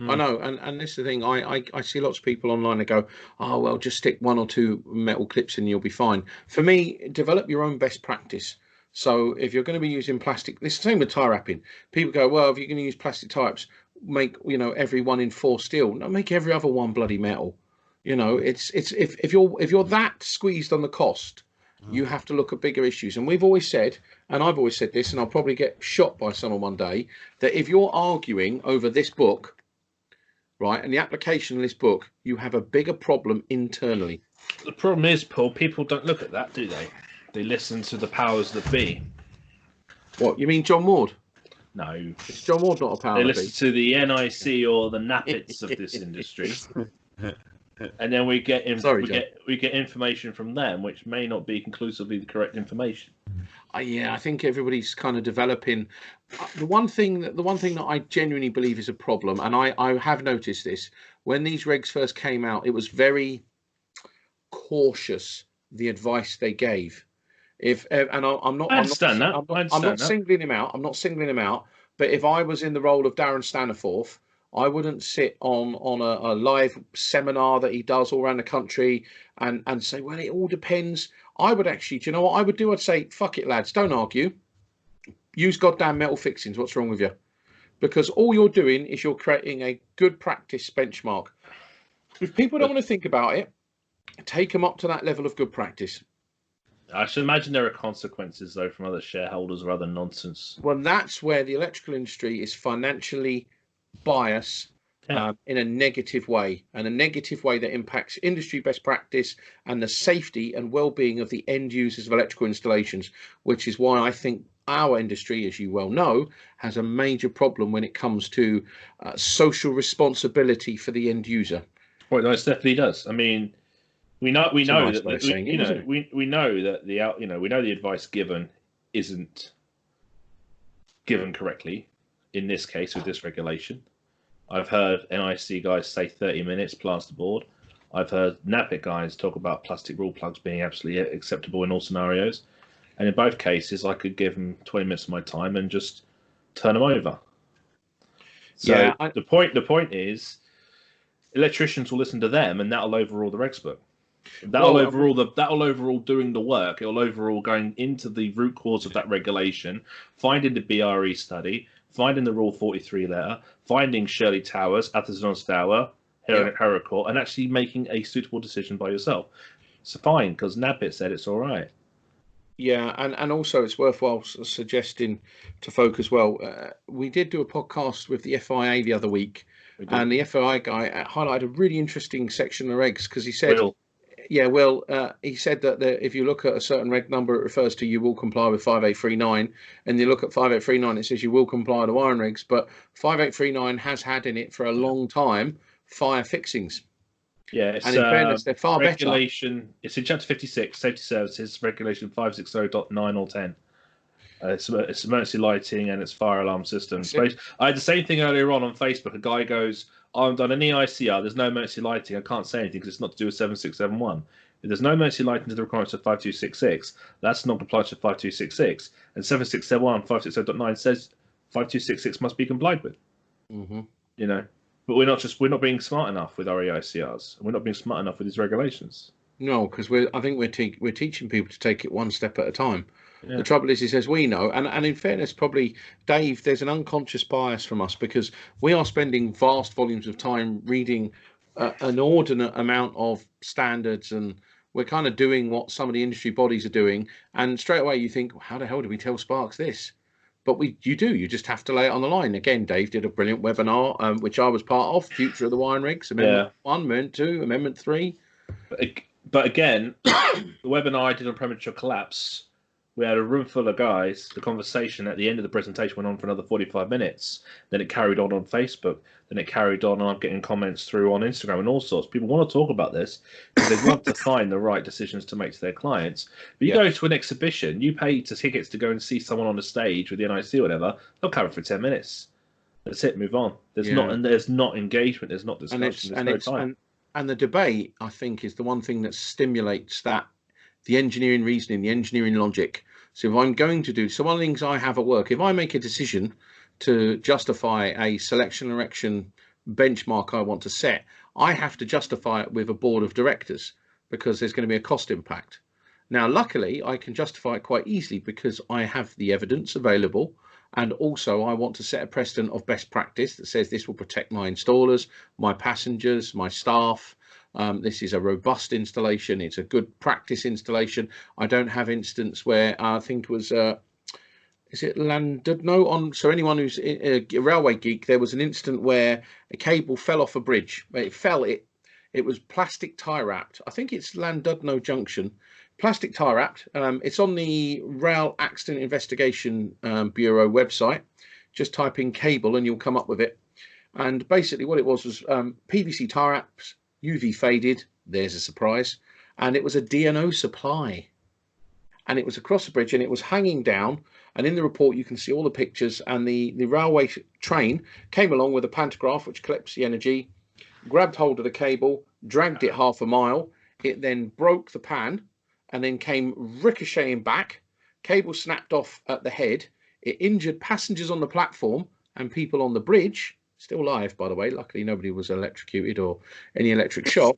I know, and this is the thing. I see lots of people online that go, oh well, just stick 1 or 2 metal clips and you'll be fine. For me, develop your own best practice. So if you're going to be using plastic, it's the same with tie wrapping. People go, well, if you're going to use plastic types, make, you know, every 1 in 4 steel. No, make every other one bloody metal. You know, it's if you're that squeezed on the cost, you have to look at bigger issues. And we've always said, and I've always said this, and I'll probably get shot by someone one day, that if you're arguing over this book, right, and the application of this book, you have a bigger problem internally. The problem is, Paul, people don't look at that, do they? They listen to the powers that be. What, you mean John Ward? No. It's John Ward, not a power They that listen be. to the NIC or the NAPITs of this industry. And then we get information from them, which may not be conclusively the correct information. Yeah, I think everybody's kind of developing. The one thing that I genuinely believe is a problem, and I have noticed this, when these regs first came out, it was very cautious, the advice they gave. I'm not singling him out. I'm not singling him out. But if I was in the role of Darren Staniforth, I wouldn't sit on a live seminar that he does all around the country and say, well, it all depends. I would actually, do you know what I would do? I'd say, fuck it, lads, don't argue. Use goddamn metal fixings. What's wrong with you? Because all you're doing is you're creating a good practice benchmark. If people don't want to think about it, take them up to that level of good practice. I should imagine there are consequences, though, from other shareholders or other nonsense. Well, that's where the electrical industry is financially biased in a negative way, and a negative way that impacts industry best practice and the safety and well-being of the end users of electrical installations, which is why I think our industry, as you well know, has a major problem when it comes to social responsibility for the end user. Well, no, it definitely does. I mean, we know that the advice given isn't given correctly in this case with this regulation. I've heard NIC guys say 30 minutes plasterboard. I've heard NAPIT guys talk about plastic rule plugs being absolutely acceptable in all scenarios, and in both cases I could give them 20 minutes of my time and just turn them over. So the point is, electricians will listen to them, and that'll overrule the regs book. That'll overall doing the work. It'll overall going into the root cause of that regulation, finding the BRE study, finding the Rule 43 letter, finding Shirley Towers, Atherton Stour, Heracor, and actually making a suitable decision by yourself. It's fine, because NAPIT said it's all right. Yeah, and also it's worthwhile suggesting to folk as well. We did do a podcast with the FIA the other week, and the FIA guy highlighted a really interesting section of regs, because he said, he said that if you look at a certain reg number, it refers to you will comply with 5839, and you look at 5839, it says you will comply with wiring regs, but 5839 has had in it for a long time fire fixings. Yeah, it's, and in fairness, they're far regulation, better. It's in Chapter 56, Safety Services, Regulation 560.9 or 10. It's emergency lighting and it's fire alarm systems. I had the same thing earlier on Facebook. A guy goes, I haven't done any EICR, there's no emergency lighting, I can't say anything because it's not to do with 7671. If there's no emergency lighting to the requirements of 5266, that's not compliance with 5266. And 7671, 560.9 says 5266 must be complied with. Mm-hmm. You know, but we're not being smart enough with our EICRs. We're not being smart enough with these regulations. No, because I think we're teaching people to take it one step at a time. Yeah. The trouble is, he says we know, and in fairness, probably, Dave, there's an unconscious bias from us because we are spending vast volumes of time reading an inordinate amount of standards, and we're kind of doing what some of the industry bodies are doing, and straight away you think, how the hell do we tell Sparks this? But you just have to lay it on the line. Again, Dave did a brilliant webinar, which I was part of, Future of the Wiring Rigs, Amendment 1, Amendment 2, Amendment 3. But again, the webinar I did on premature collapse, we had a room full of guys. The conversation at the end of the presentation went on for another 45 minutes. Then it carried on Facebook. Then it carried on, and I'm getting comments through on Instagram and all sorts. People want to talk about this because they want to find the right decisions to make to their clients. But you go to an exhibition, you pay tickets to go and see someone on the stage with the NIC or whatever. They'll cover it for 10 minutes. That's it. Move on. There's not engagement. There's not discussion. And the debate, I think, is the one thing that stimulates that, the engineering reasoning, the engineering logic. So if I'm going to do, so one of the things I have at work, if I make a decision to justify a selection erection benchmark I want to set, I have to justify it with a board of directors because there's going to be a cost impact. Now, luckily, I can justify it quite easily because I have the evidence available. And also, I want to set a precedent of best practice that says this will protect my installers, my passengers, my staff. This is a robust installation. It's a good practice installation. I don't have instance where I think it was, is it Landudno on? So anyone who's a railway geek, there was an incident where a cable fell off a bridge. It was plastic tie wrapped. I think it's Landudno Junction. Plastic tie wrapped. It's on the Rail Accident Investigation Bureau website. Just type in cable and you'll come up with it. And basically what it was PVC tie wraps, UV faded. There's a surprise. And it was a DNO supply. And it was across the bridge and it was hanging down. And in the report, you can see all the pictures. And the railway train came along with a pantograph, which collects the energy, grabbed hold of the cable, dragged it half a mile. It then broke the pan. and then came ricocheting back. Cable snapped off at the head. It injured passengers on the platform and people on the bridge. Still live, by the way. Luckily, nobody was electrocuted or any electric shock.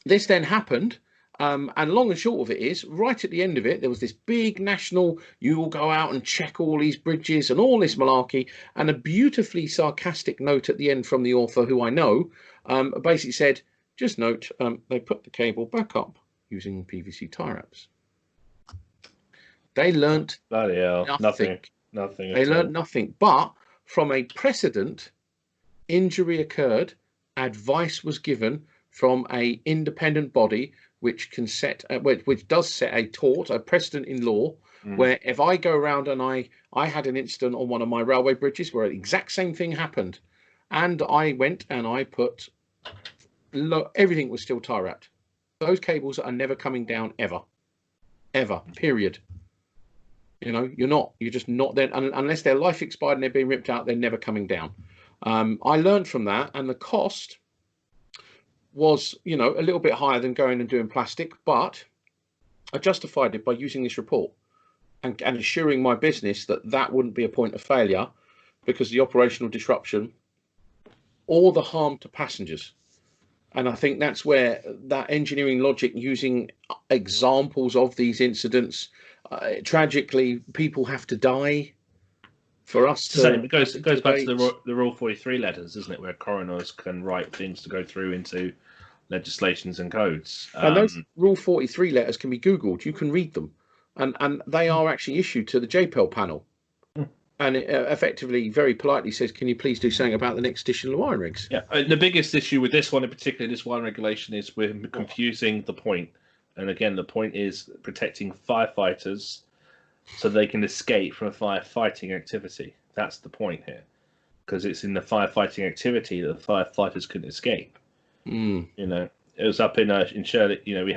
This then happened. And long and short of it is, right at the end of it, there was this big national, you will go out and check all these bridges and all this malarkey, and a beautifully sarcastic note at the end from the author, who I know, basically said, just note, they put the cable back up using PVC tie wraps. They learnt nothing. They learnt nothing. But from a precedent, injury occurred, advice was given from a independent body which can set, which does set a tort, a precedent in law, where if I go around and I had an incident on one of my railway bridges where the exact same thing happened, and I went and I put, everything was still tie wrapped. Those cables are never coming down ever, period. You know, you're just not there unless their life expired and they're being ripped out. They're never coming down. I learned from that, and the cost was, you know, a little bit higher than going and doing plastic, but I justified it by using this report and assuring my business that that wouldn't be a point of failure because of the operational disruption or the harm to passengers. And I think that's where that engineering logic, using examples of these incidents, tragically, people have to die for us to... It goes back to the Rule 43 letters, isn't it, where coroners can write things to go through into legislations and codes. And those Rule 43 letters can be Googled. You can read them. And they are actually issued to the JPEL panel. And it effectively, very politely says, can you please do something about the next edition of the wiring regs? Yeah, the biggest issue with this one in particular, this wiring regulation, is we're confusing the point. And again, the point is protecting firefighters so they can escape from a firefighting activity. That's the point here. Because it's in the firefighting activity that the firefighters couldn't escape. You know, it was up in Shirley, you know, we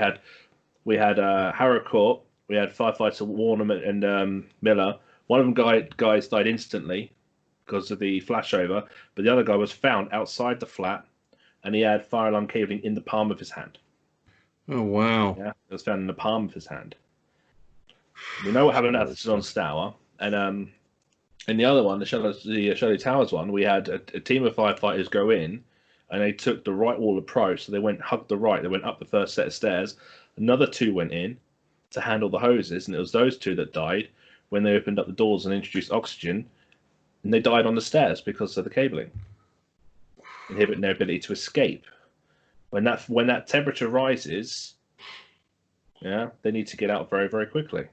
had Harrow Court, we had firefighter Warner and Miller. One of them guys died instantly because of the flashover, but the other guy was found outside the flat, and he had fire alarm cabling in the palm of his hand. Oh wow! Yeah, it was found in the palm of his hand. We know what happened at John Stour, and in the other one, the Shirley Towers one, we had a team of firefighters go in, and they took the right wall approach. So they hugged the right. They went up the first set of stairs. Another two went in to handle the hoses, and it was those two that died when they opened up the doors and introduced oxygen, and they died on the stairs because of the cabling, inhibiting their ability to escape. When that temperature rises, yeah, they need to get out very, very quickly.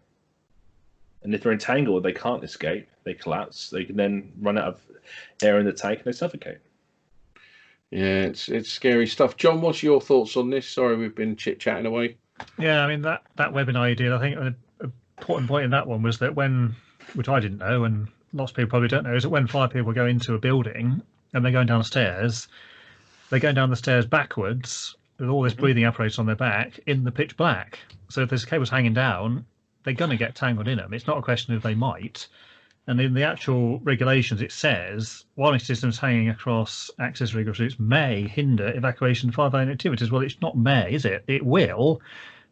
And if they're entangled, they can't escape. They collapse. They can then run out of air in the tank and they suffocate. Yeah, it's scary stuff. John, what's your thoughts on this? Sorry, we've been chit-chatting away. Yeah, I mean, that webinar you did, I think an important point in that one was that which I didn't know, and lots of people probably don't know, is that when fire people go into a building and they're going down the stairs, they're going down the stairs backwards with all this breathing apparatus on their back in the pitch black. So if there's cables hanging down, they're going to get tangled in them. It's not a question of they might. And in the actual regulations, it says wiring systems hanging across access rigorous routes may hinder evacuation and firefighting activities. Well, it's not may, is it? It will,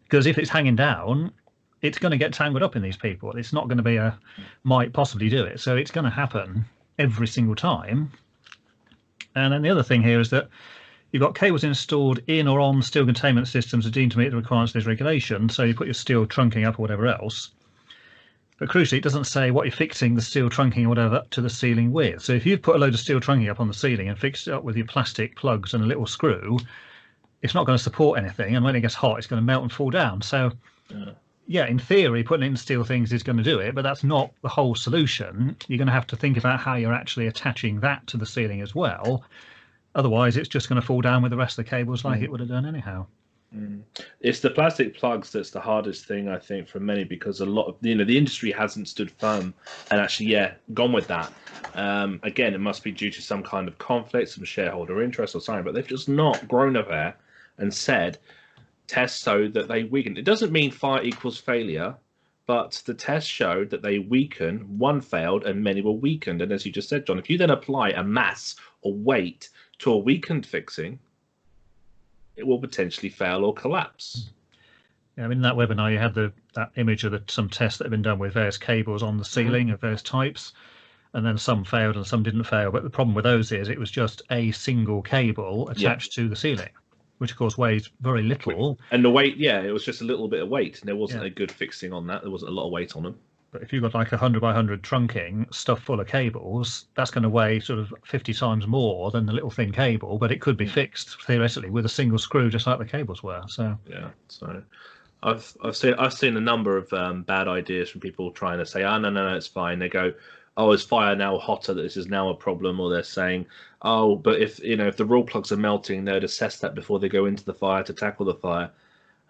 because if it's hanging down, it's going to get tangled up in these people. It's not going to be a might possibly do it. So it's going to happen every single time. And then the other thing here is that you've got cables installed in or on steel containment systems are deemed to meet the requirements of this regulation. So you put your steel trunking up or whatever else. But crucially, it doesn't say what you're fixing the steel trunking or whatever up to the ceiling with. So if you've put a load of steel trunking up on the ceiling and fixed it up with your plastic plugs and a little screw, it's not going to support anything. And when it gets hot, it's going to melt and fall down. So, yeah, in theory, putting in steel things is going to do it, but that's not the whole solution. You're going to have to think about how you're actually attaching that to the ceiling as well. Otherwise, it's just going to fall down with the rest of the cables like it would have done anyhow. It's the plastic plugs that's the hardest thing, I think, for many, because a lot of the industry hasn't stood firm and actually gone with that. Again, it must be due to some kind of conflict, some shareholder interest or something, but they've just not grown up there and said tests so that they weaken. It doesn't mean fire equals failure, but the test showed that they weaken. One failed and many were weakened. And as you just said, John, if you then apply a mass or weight to a weakened fixing, it will potentially fail or collapse. Yeah, I mean, in that webinar, you had that image of some tests that had been done with various cables on the ceiling of various types, and then some failed and some didn't fail. But the problem with those is it was just a single cable attached to the ceiling, which of course weighs very little. And the weight, it was just a little bit of weight, and there wasn't a good fixing on that. There wasn't a lot of weight on them. But if you've got like 100 by 100 trunking stuffed full of cables, that's going to weigh sort of 50 times more than the little thin cable, but it could be fixed theoretically with a single screw, just like the cables were. So so I've seen a number of bad ideas from people trying to say, no, it's fine. They go, oh, is fire now hotter? That this is now a problem, or they're saying, oh, but if the raw plugs are melting, they'd assess that before they go into the fire to tackle the fire.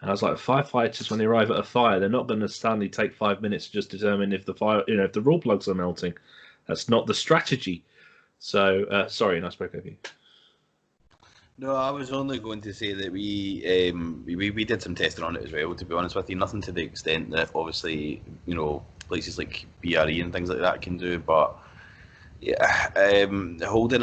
And I was like, firefighters, when they arrive at a fire, they're not going to suddenly take 5 minutes to just determine if the fire, if the raw plugs are melting. That's not the strategy. So, sorry, and I spoke over you. No, I was only going to say that we did some testing on it as well, to be honest with you. Nothing to the extent that obviously, places like BRE and things like that can do, but looking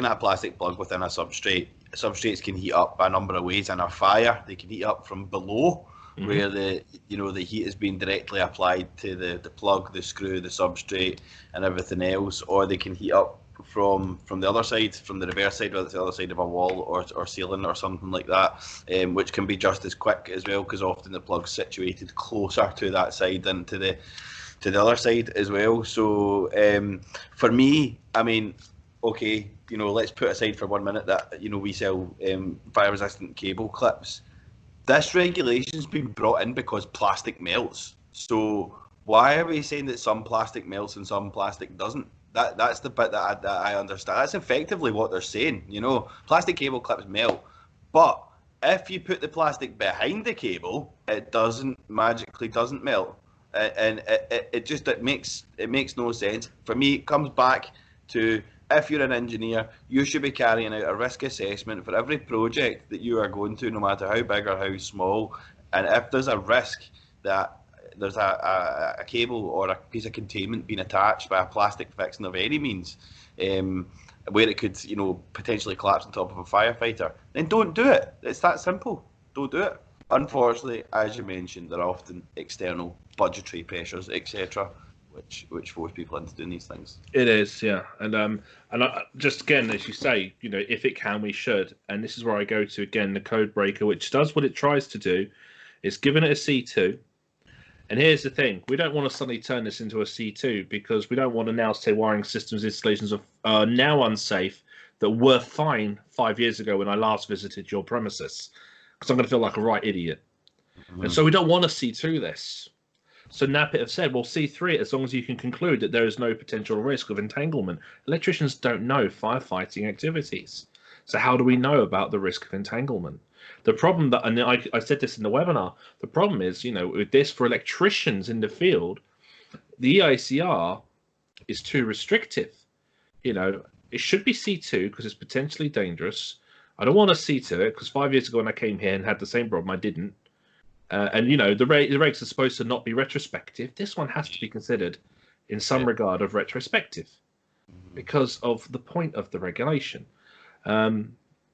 at a plastic plug within a substrate, substrates can heat up a number of ways in a fire. They can heat up from below, where the heat is being directly applied to the plug, the screw, the substrate, and everything else, or they can heat up from the other side, from the reverse side, whether it's the other side of a wall or ceiling or something like that, which can be just as quick as well, because often the plug's situated closer to that side than to the other side as well. So for me, I mean, okay, let's put aside for 1 minute that we sell fire resistant cable clips. This regulation's been brought in because plastic melts. So why are we saying that some plastic melts and some plastic doesn't? That's the bit that I understand. That's effectively what they're saying. Plastic cable clips melt, but if you put the plastic behind the cable, it magically doesn't melt, and it makes no sense. For me, it comes back to, if you're an engineer, you should be carrying out a risk assessment for every project that you are going to, no matter how big or how small. And if there's a risk that there's a cable or a piece of containment being attached by a plastic fixing of any means, where it could, potentially collapse on top of a firefighter, then don't do it. It's that simple. Don't do it. Unfortunately, as you mentioned, there are often external budgetary pressures, etc., which force people into doing these things. It is, yeah. And just again, as you say, if it can, we should. And this is where I go to, again, the code breaker, which does what it tries to do. It's given it a C2. And here's the thing. We don't want to suddenly turn this into a C2, because we don't want to now say wiring systems installations are now unsafe that were fine 5 years ago when I last visited your premises, because I'm going to feel like a right idiot. And so we don't want to C2 this. So NAPIT have said, well, C3 it as long as you can conclude that there is no potential risk of entanglement. Electricians don't know firefighting activities. So how do we know about the risk of entanglement? The problem that, and I said this in the webinar, the problem is, with this for electricians in the field, the EICR is too restrictive. It should be C2 because it's potentially dangerous. I don't want to C2 it because 5 years ago when I came here and had the same problem, I didn't. And the regs are supposed to not be retrospective. This one has to be considered in some regard of retrospective because of the point of the regulation.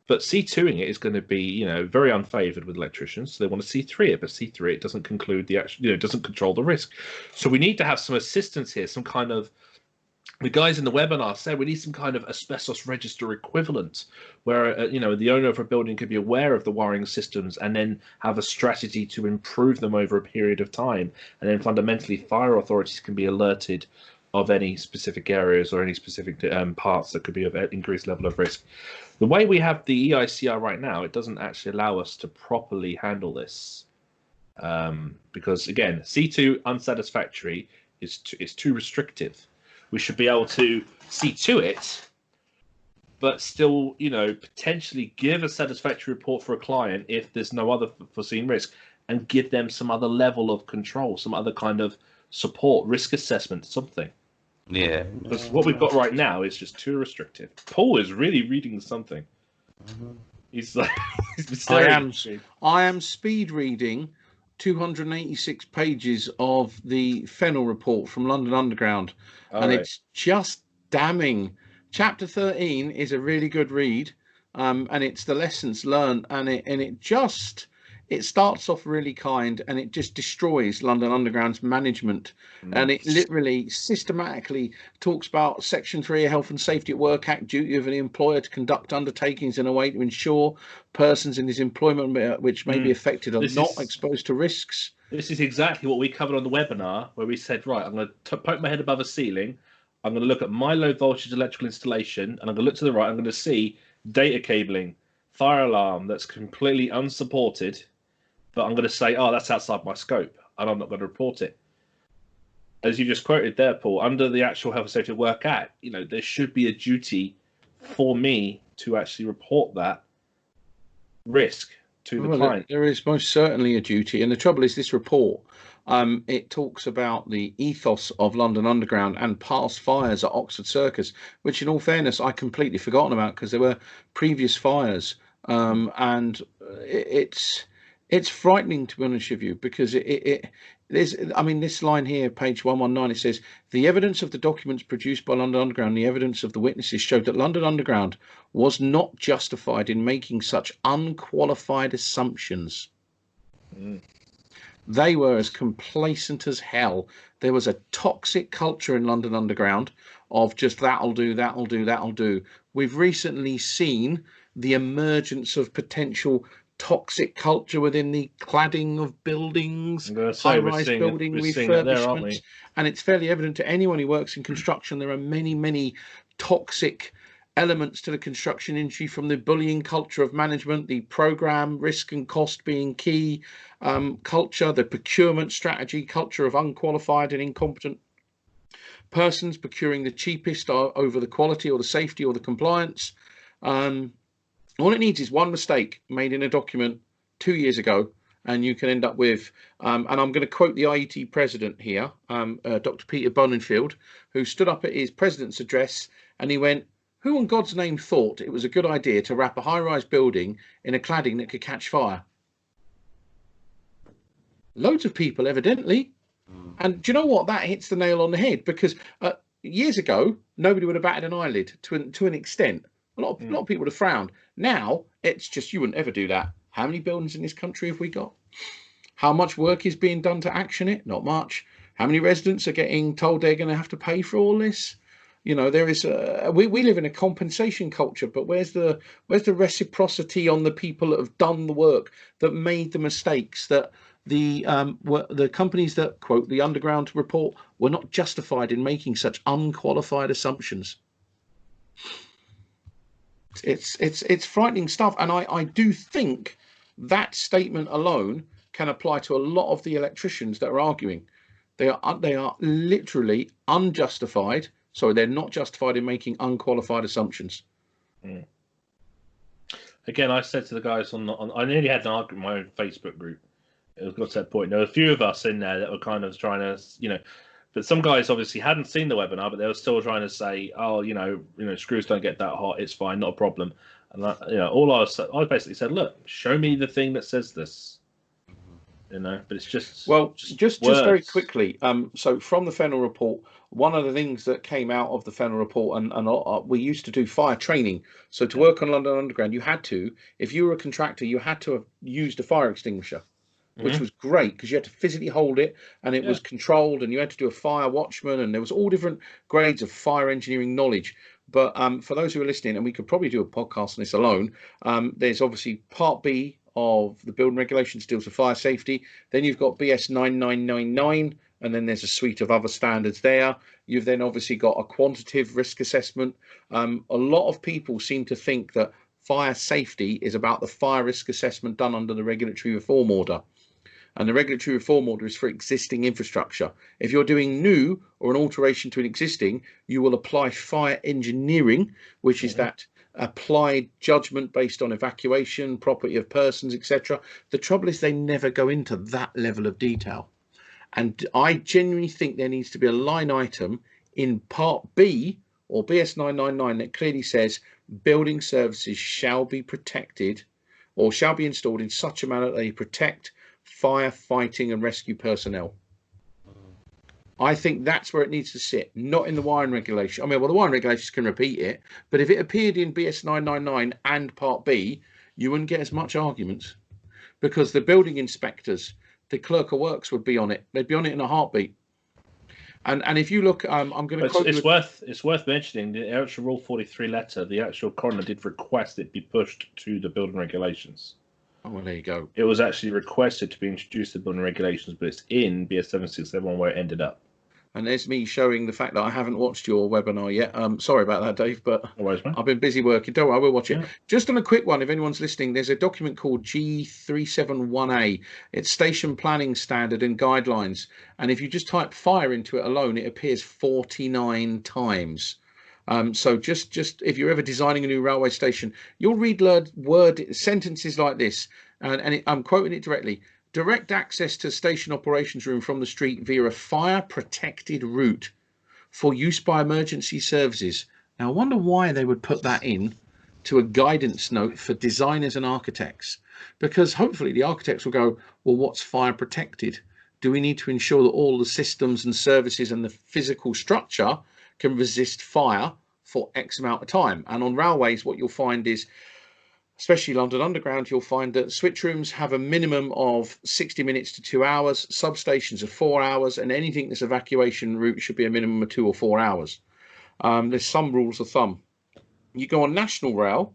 But C2ing it is going to be, very unfavoured with electricians. So they want to C3 it, but C3 it doesn't conclude the actual, doesn't control the risk. So we need to have some assistance here, some kind of. The guys in the webinar said we need some kind of asbestos register equivalent where, the owner of a building could be aware of the wiring systems and then have a strategy to improve them over a period of time. And then fundamentally, fire authorities can be alerted of any specific areas or any specific parts that could be of increased level of risk. The way we have the EICR right now, it doesn't actually allow us to properly handle this. Because, again, C2 unsatisfactory is too restrictive. We should be able to see to it, but still, potentially give a satisfactory report for a client if there's no other foreseen risk, and give them some other level of control, some other kind of support, risk assessment, something. Yeah. Because what we've got right now is just too restrictive. Paul is really reading something. He's like, I am speed reading 286 pages of the Fennell report from London Underground, and it's just damning. Chapter 13 is a really good read, and it's the lessons learned, and it it starts off really kind and it just destroys London Underground's management. And it literally systematically talks about Section 3 Health and Safety at Work Act, duty of an employer to conduct undertakings in a way to ensure persons in his employment which may be affected are not exposed to risks. This is exactly what we covered on the webinar, where we said, right, I'm going to poke my head above a ceiling. I'm going to look at my low voltage electrical installation, and I'm going to look to the right. I'm going to see data cabling, fire alarm that's completely unsupported, but I'm going to say, oh, that's outside my scope, and I'm not going to report it. As you just quoted there, Paul, under the actual Health and Safety at Work Act, there should be a duty for me to actually report that risk to the client. There is most certainly a duty, and the trouble is this report, it talks about the ethos of London Underground and past fires at Oxford Circus, which in all fairness I completely forgotten about because there were previous fires, and it's frightening, to be honest with you, because this line here, page 119, it says the evidence of the documents produced by London Underground, the evidence of the witnesses showed that London Underground was not justified in making such unqualified assumptions. They were as complacent as hell. There was a toxic culture in London Underground of just that'll do, that'll do, that'll do. We've recently seen the emergence of potential toxic culture within the cladding of buildings, high-rise building refurbishments, and it's fairly evident to anyone who works in construction there are many, many toxic elements to the construction industry, from the bullying culture of management, the program risk and cost being key culture, the procurement strategy culture of unqualified and incompetent persons procuring the cheapest over the quality or the safety or the compliance. All it needs is one mistake made in a document 2 years ago, and you can end up with, and I'm going to quote the IET president here, Dr. Peter Bonenfield, who stood up at his president's address and he went, who on God's name thought it was a good idea to wrap a high-rise building in a cladding that could catch fire? Loads of people, evidently. And do you know what? That hits the nail on the head, because years ago, nobody would have batted an eyelid to an extent. A lot of people would have frowned. Now, it's just, you wouldn't ever do that. How many buildings in this country have we got? How much work is being done to action it? Not much. How many residents are getting told they're going to have to pay for all this? There is we live in a compensation culture, but where's the reciprocity on the people that have done the work, that made the mistakes, that the companies that quote the Underground report were not justified in making such unqualified assumptions? It's frightening stuff, and I do think that statement alone can apply to a lot of the electricians that are arguing. They are literally unjustified. Sorry, they're not justified in making unqualified assumptions. Again, I said to the guys I nearly had an argument in my own Facebook group. It got to that point. There were a few of us in there that were kind of trying to, but some guys obviously hadn't seen the webinar, but they were still trying to say, oh, screws don't get that hot. It's fine, not a problem. And that, I basically said, look, show me the thing that says this. But it's just just very quickly. So from the Fennell report, one of the things that came out of the Fennell report, and we used to do fire training. So to work on London Underground, you had to, if you were a contractor, you had to have used a fire extinguisher, which was great because you had to physically hold it, and it was controlled, and you had to do a fire watchman, and there was all different grades of fire engineering knowledge. But for those who are listening, and we could probably do a podcast on this alone, there's obviously Part B of the building regulations deals with fire safety. Then you've got BS 9999, and then there's a suite of other standards there. You've then obviously got a quantitative risk assessment. A lot of people seem to think that fire safety is about the fire risk assessment done under the regulatory reform order. And the regulatory reform order is for existing infrastructure. If you're doing new or an alteration to an existing, you will apply fire engineering, which is that applied judgment based on evacuation, property of persons, etc. The trouble is they never go into that level of detail. And I genuinely think there needs to be a line item in Part B or BS 999 that clearly says building services shall be protected or shall be installed in such a manner that they protect firefighting and rescue personnel. I think that's where it needs to sit, not in the wiring regulation. I mean, well, the wiring regulations can repeat it, but if it appeared in BS 999 and Part B, you wouldn't get as much arguments, because the building inspectors, the clerk of works would be on it. They'd be on it in a heartbeat. And if you look, I'm going to quote it's worth mentioning the actual Rule 43 letter. The actual coroner did request it be pushed to the building regulations. Oh, well, there you go. It was actually requested to be introduced to the building regulations, but it's in BS 7671 where it ended up. And there's me showing the fact that I haven't watched your webinar yet. Sorry about that, Dave, but No worries, man. I've been busy working. Don't worry, I will watch it. Yeah. Just on a quick one, if anyone's listening, there's a document called G371A. It's Station Planning Standard and Guidelines. And if you just type fire into it alone, it appears 49 times. So just if you're ever designing a new railway station, you'll read word sentences like this, and I'm quoting it directly. Direct access to station operations room from the street via a fire protected route for use by emergency services. Now, I wonder why they would put that in to a guidance note for designers and architects, because hopefully the architects will go, well, what's fire protected? Do we need to ensure that all the systems and services and the physical structure can resist fire for X amount of time? And on railways, what you'll find is, especially London Underground, you'll find that switch rooms have a minimum of 60 minutes to 2 hours, substations are 4 hours, and anything that's evacuation route should be a minimum of 2 or 4 hours. There's some rules of thumb. You go on National Rail,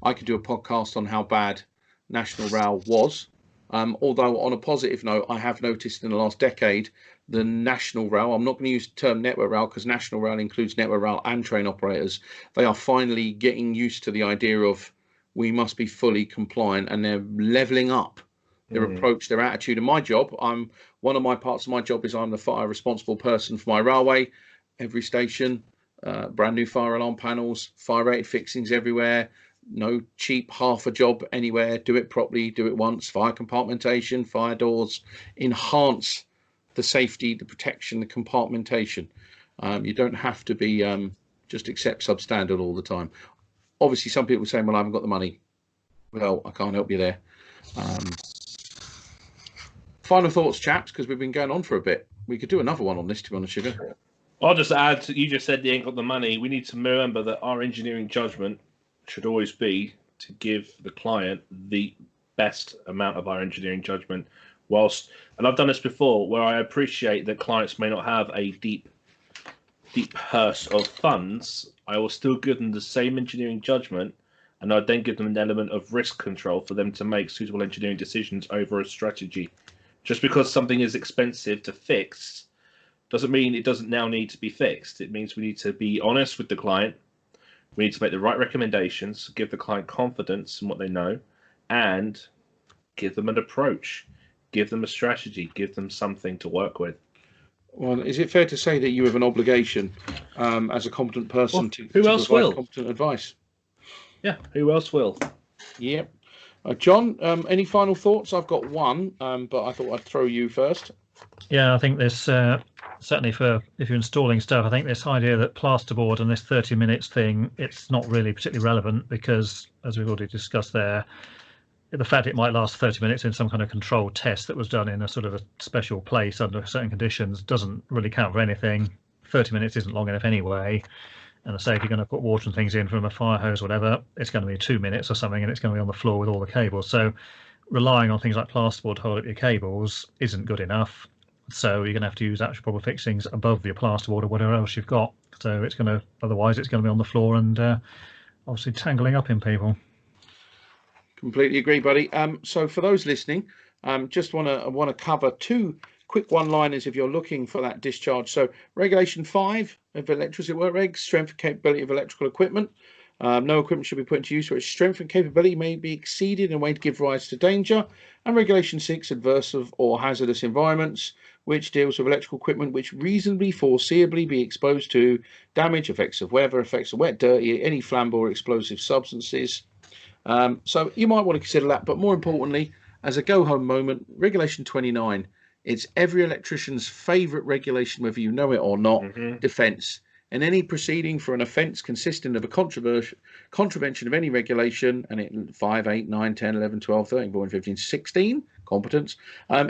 I could do a podcast on how bad National Rail was, although on a positive note, I have noticed in the last decade, the National Rail, I'm not going to use the term Network Rail because National Rail includes Network Rail and train operators. They are finally getting used to the idea of we must be fully compliant, and they're leveling up their approach, their attitude. And my job, one of my parts of my job is I'm the fire responsible person for my railway. Every station, brand new fire alarm panels, fire rated fixings everywhere. No cheap half a job anywhere. Do it properly, do it once. Fire compartmentation, fire doors, enhance the safety, the protection, the compartmentation. You don't have to be just accept substandard all the time. Obviously, some people say, well, I haven't got the money. Well, I can't help you there. Final thoughts, chaps, because we've been going on for a bit. We could do another one on this, to be honest, Sugar. I'll just add, you just said they ain't got the money. We need to remember that our engineering judgment should always be to give the client the best amount of our engineering judgment. And I've done this before, where I appreciate that clients may not have a deep purse of funds, I will still give them the same engineering judgment, and I'd then give them an element of risk control for them to make suitable engineering decisions over a strategy. Just because something is expensive to fix doesn't mean it doesn't now need to be fixed. It means we need to be honest with the client. We need to make the right recommendations, give the client confidence in what they know, and give them an approach. Give them a strategy, give them something to work with. Well, is it fair to say that you have an obligation as a competent person to provide competent advice? Yeah, who else will? Yep. John, any final thoughts? I've got one, but I thought I'd throw you first. Yeah, I think this, certainly for if you're installing stuff, I think this idea that plasterboard and this 30 minutes thing, it's not really particularly relevant because, as we've already discussed there, the fact it might last 30 minutes in some kind of controlled test that was done in a sort of a special place under certain conditions doesn't really count for anything. 30 minutes isn't long enough anyway. And I say if you're going to put water and things in from a fire hose or whatever, it's going to be 2 minutes or something, and it's going to be on the floor with all the cables. So relying on things like plasterboard to hold up your cables isn't good enough. So you're going to have to use actual proper fixings above your plasterboard or whatever else you've got. So it's going to, otherwise it's going to be on the floor and obviously tangling up in people. Completely agree, buddy. So for those listening, just want to cover two quick one-liners if you're looking for that discharge. So Regulation 5 of Electricity Work Regs, strength and capability of electrical equipment. No equipment should be put into use where its strength and capability may be exceeded in a way to give rise to danger. And Regulation 6, adverse or hazardous environments, which deals with electrical equipment which reasonably foreseeably be exposed to damage, effects of weather, effects of wet, dirty, any flammable or explosive substances. So you might want to consider that, but more importantly, as a go-home moment, Regulation 29, it's every electrician's favourite regulation, whether you know it or not, defence. And any proceeding for an offence consisting of a contravention of any regulation, and it 5, 8, 9, 10, 11, 12, 13, 14, 15, 16, competence,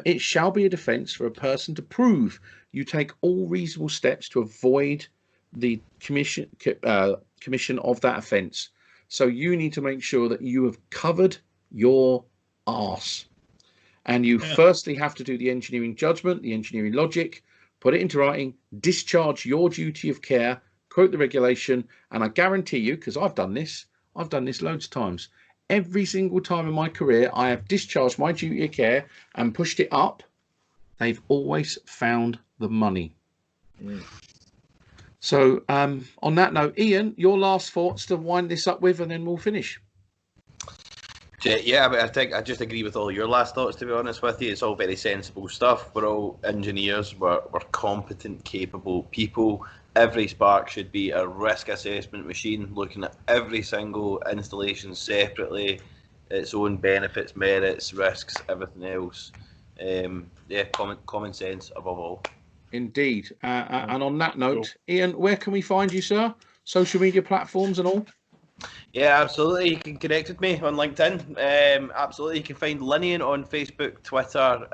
it shall be a defence for a person to prove you take all reasonable steps to avoid the commission of that offence. So you need to make sure that you have covered your arse. And you firstly have to do the engineering judgment, the engineering logic, put it into writing, discharge your duty of care, quote the regulation, and I guarantee you, because I've done this loads of times. Every single time in my career I have discharged my duty of care and pushed it up, they've always found the money. So on that note, Ian, your last thoughts to wind this up with, and then we'll finish. Yeah, but I think I just agree with all your last thoughts, to be honest with you. It's all very sensible stuff. We're all engineers. We're competent, capable people. Every Spark should be a risk assessment machine, looking at every single installation separately, its own benefits, merits, risks, everything else. Common sense above all. Indeed. And on that note, Ian, where can we find you, sir? Social media platforms and all? Yeah, absolutely. You can connect with me on LinkedIn. Absolutely. You can find Lianian on Facebook, Twitter,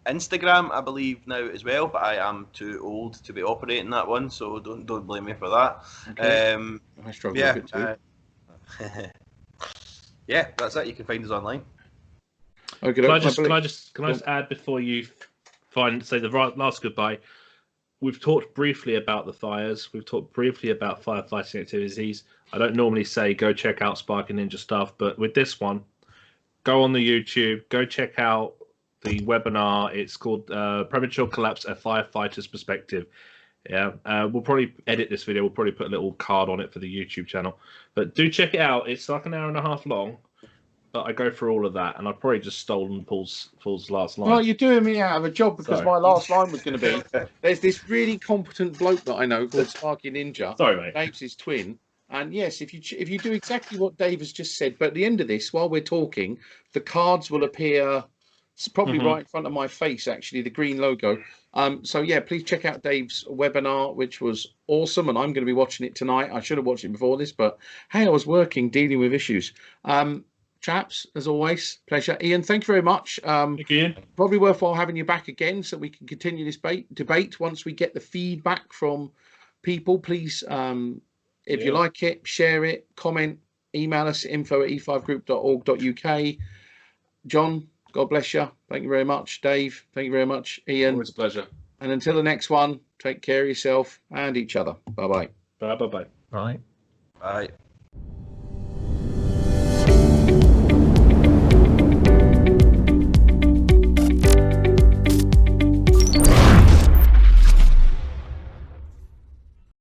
Instagram, I believe now as well, but I am too old to be operating that one, so don't blame me for that. Okay. I struggle with it too. Yeah, that's it. You can find us online. Okay. Can I just add before you say the last goodbye? We've talked briefly about the fires. We've talked briefly about firefighting activities. I don't normally say go check out SparkyNinja stuff, but with this one, go on the YouTube, go check out the webinar. It's called Premature Collapse, a Firefighter's Perspective. Yeah, we'll probably edit this video. We'll probably put a little card on it for the YouTube channel. But do check it out. It's like an hour and a half long. But I go through all of that, and I've probably just stolen Paul's last line. Well, you're doing me out of a job because my last line was going to be, there's this really competent bloke that I know called SparkyNinja. Sorry, mate. Dave's his twin. And yes, if you do exactly what Dave has just said, but at the end of this, while we're talking, the cards will appear. It's probably right in front of my face, actually, the green logo. So yeah, please check out Dave's webinar, which was awesome, and I'm going to be watching it tonight. I should have watched it before this, but hey, I was working, dealing with issues. Chaps, as always, pleasure. Ian, thank you very much. Thank you, Ian. Probably worthwhile having you back again so we can continue this debate once we get the feedback from people. Please, if you like it, share it, comment, email us at info@e5group.org.uk. John, God bless you. Thank you very much. Dave, thank you very much. Ian, always a pleasure. And until the next one, take care of yourself and each other. Bye-bye. Bye-bye. Bye. Bye.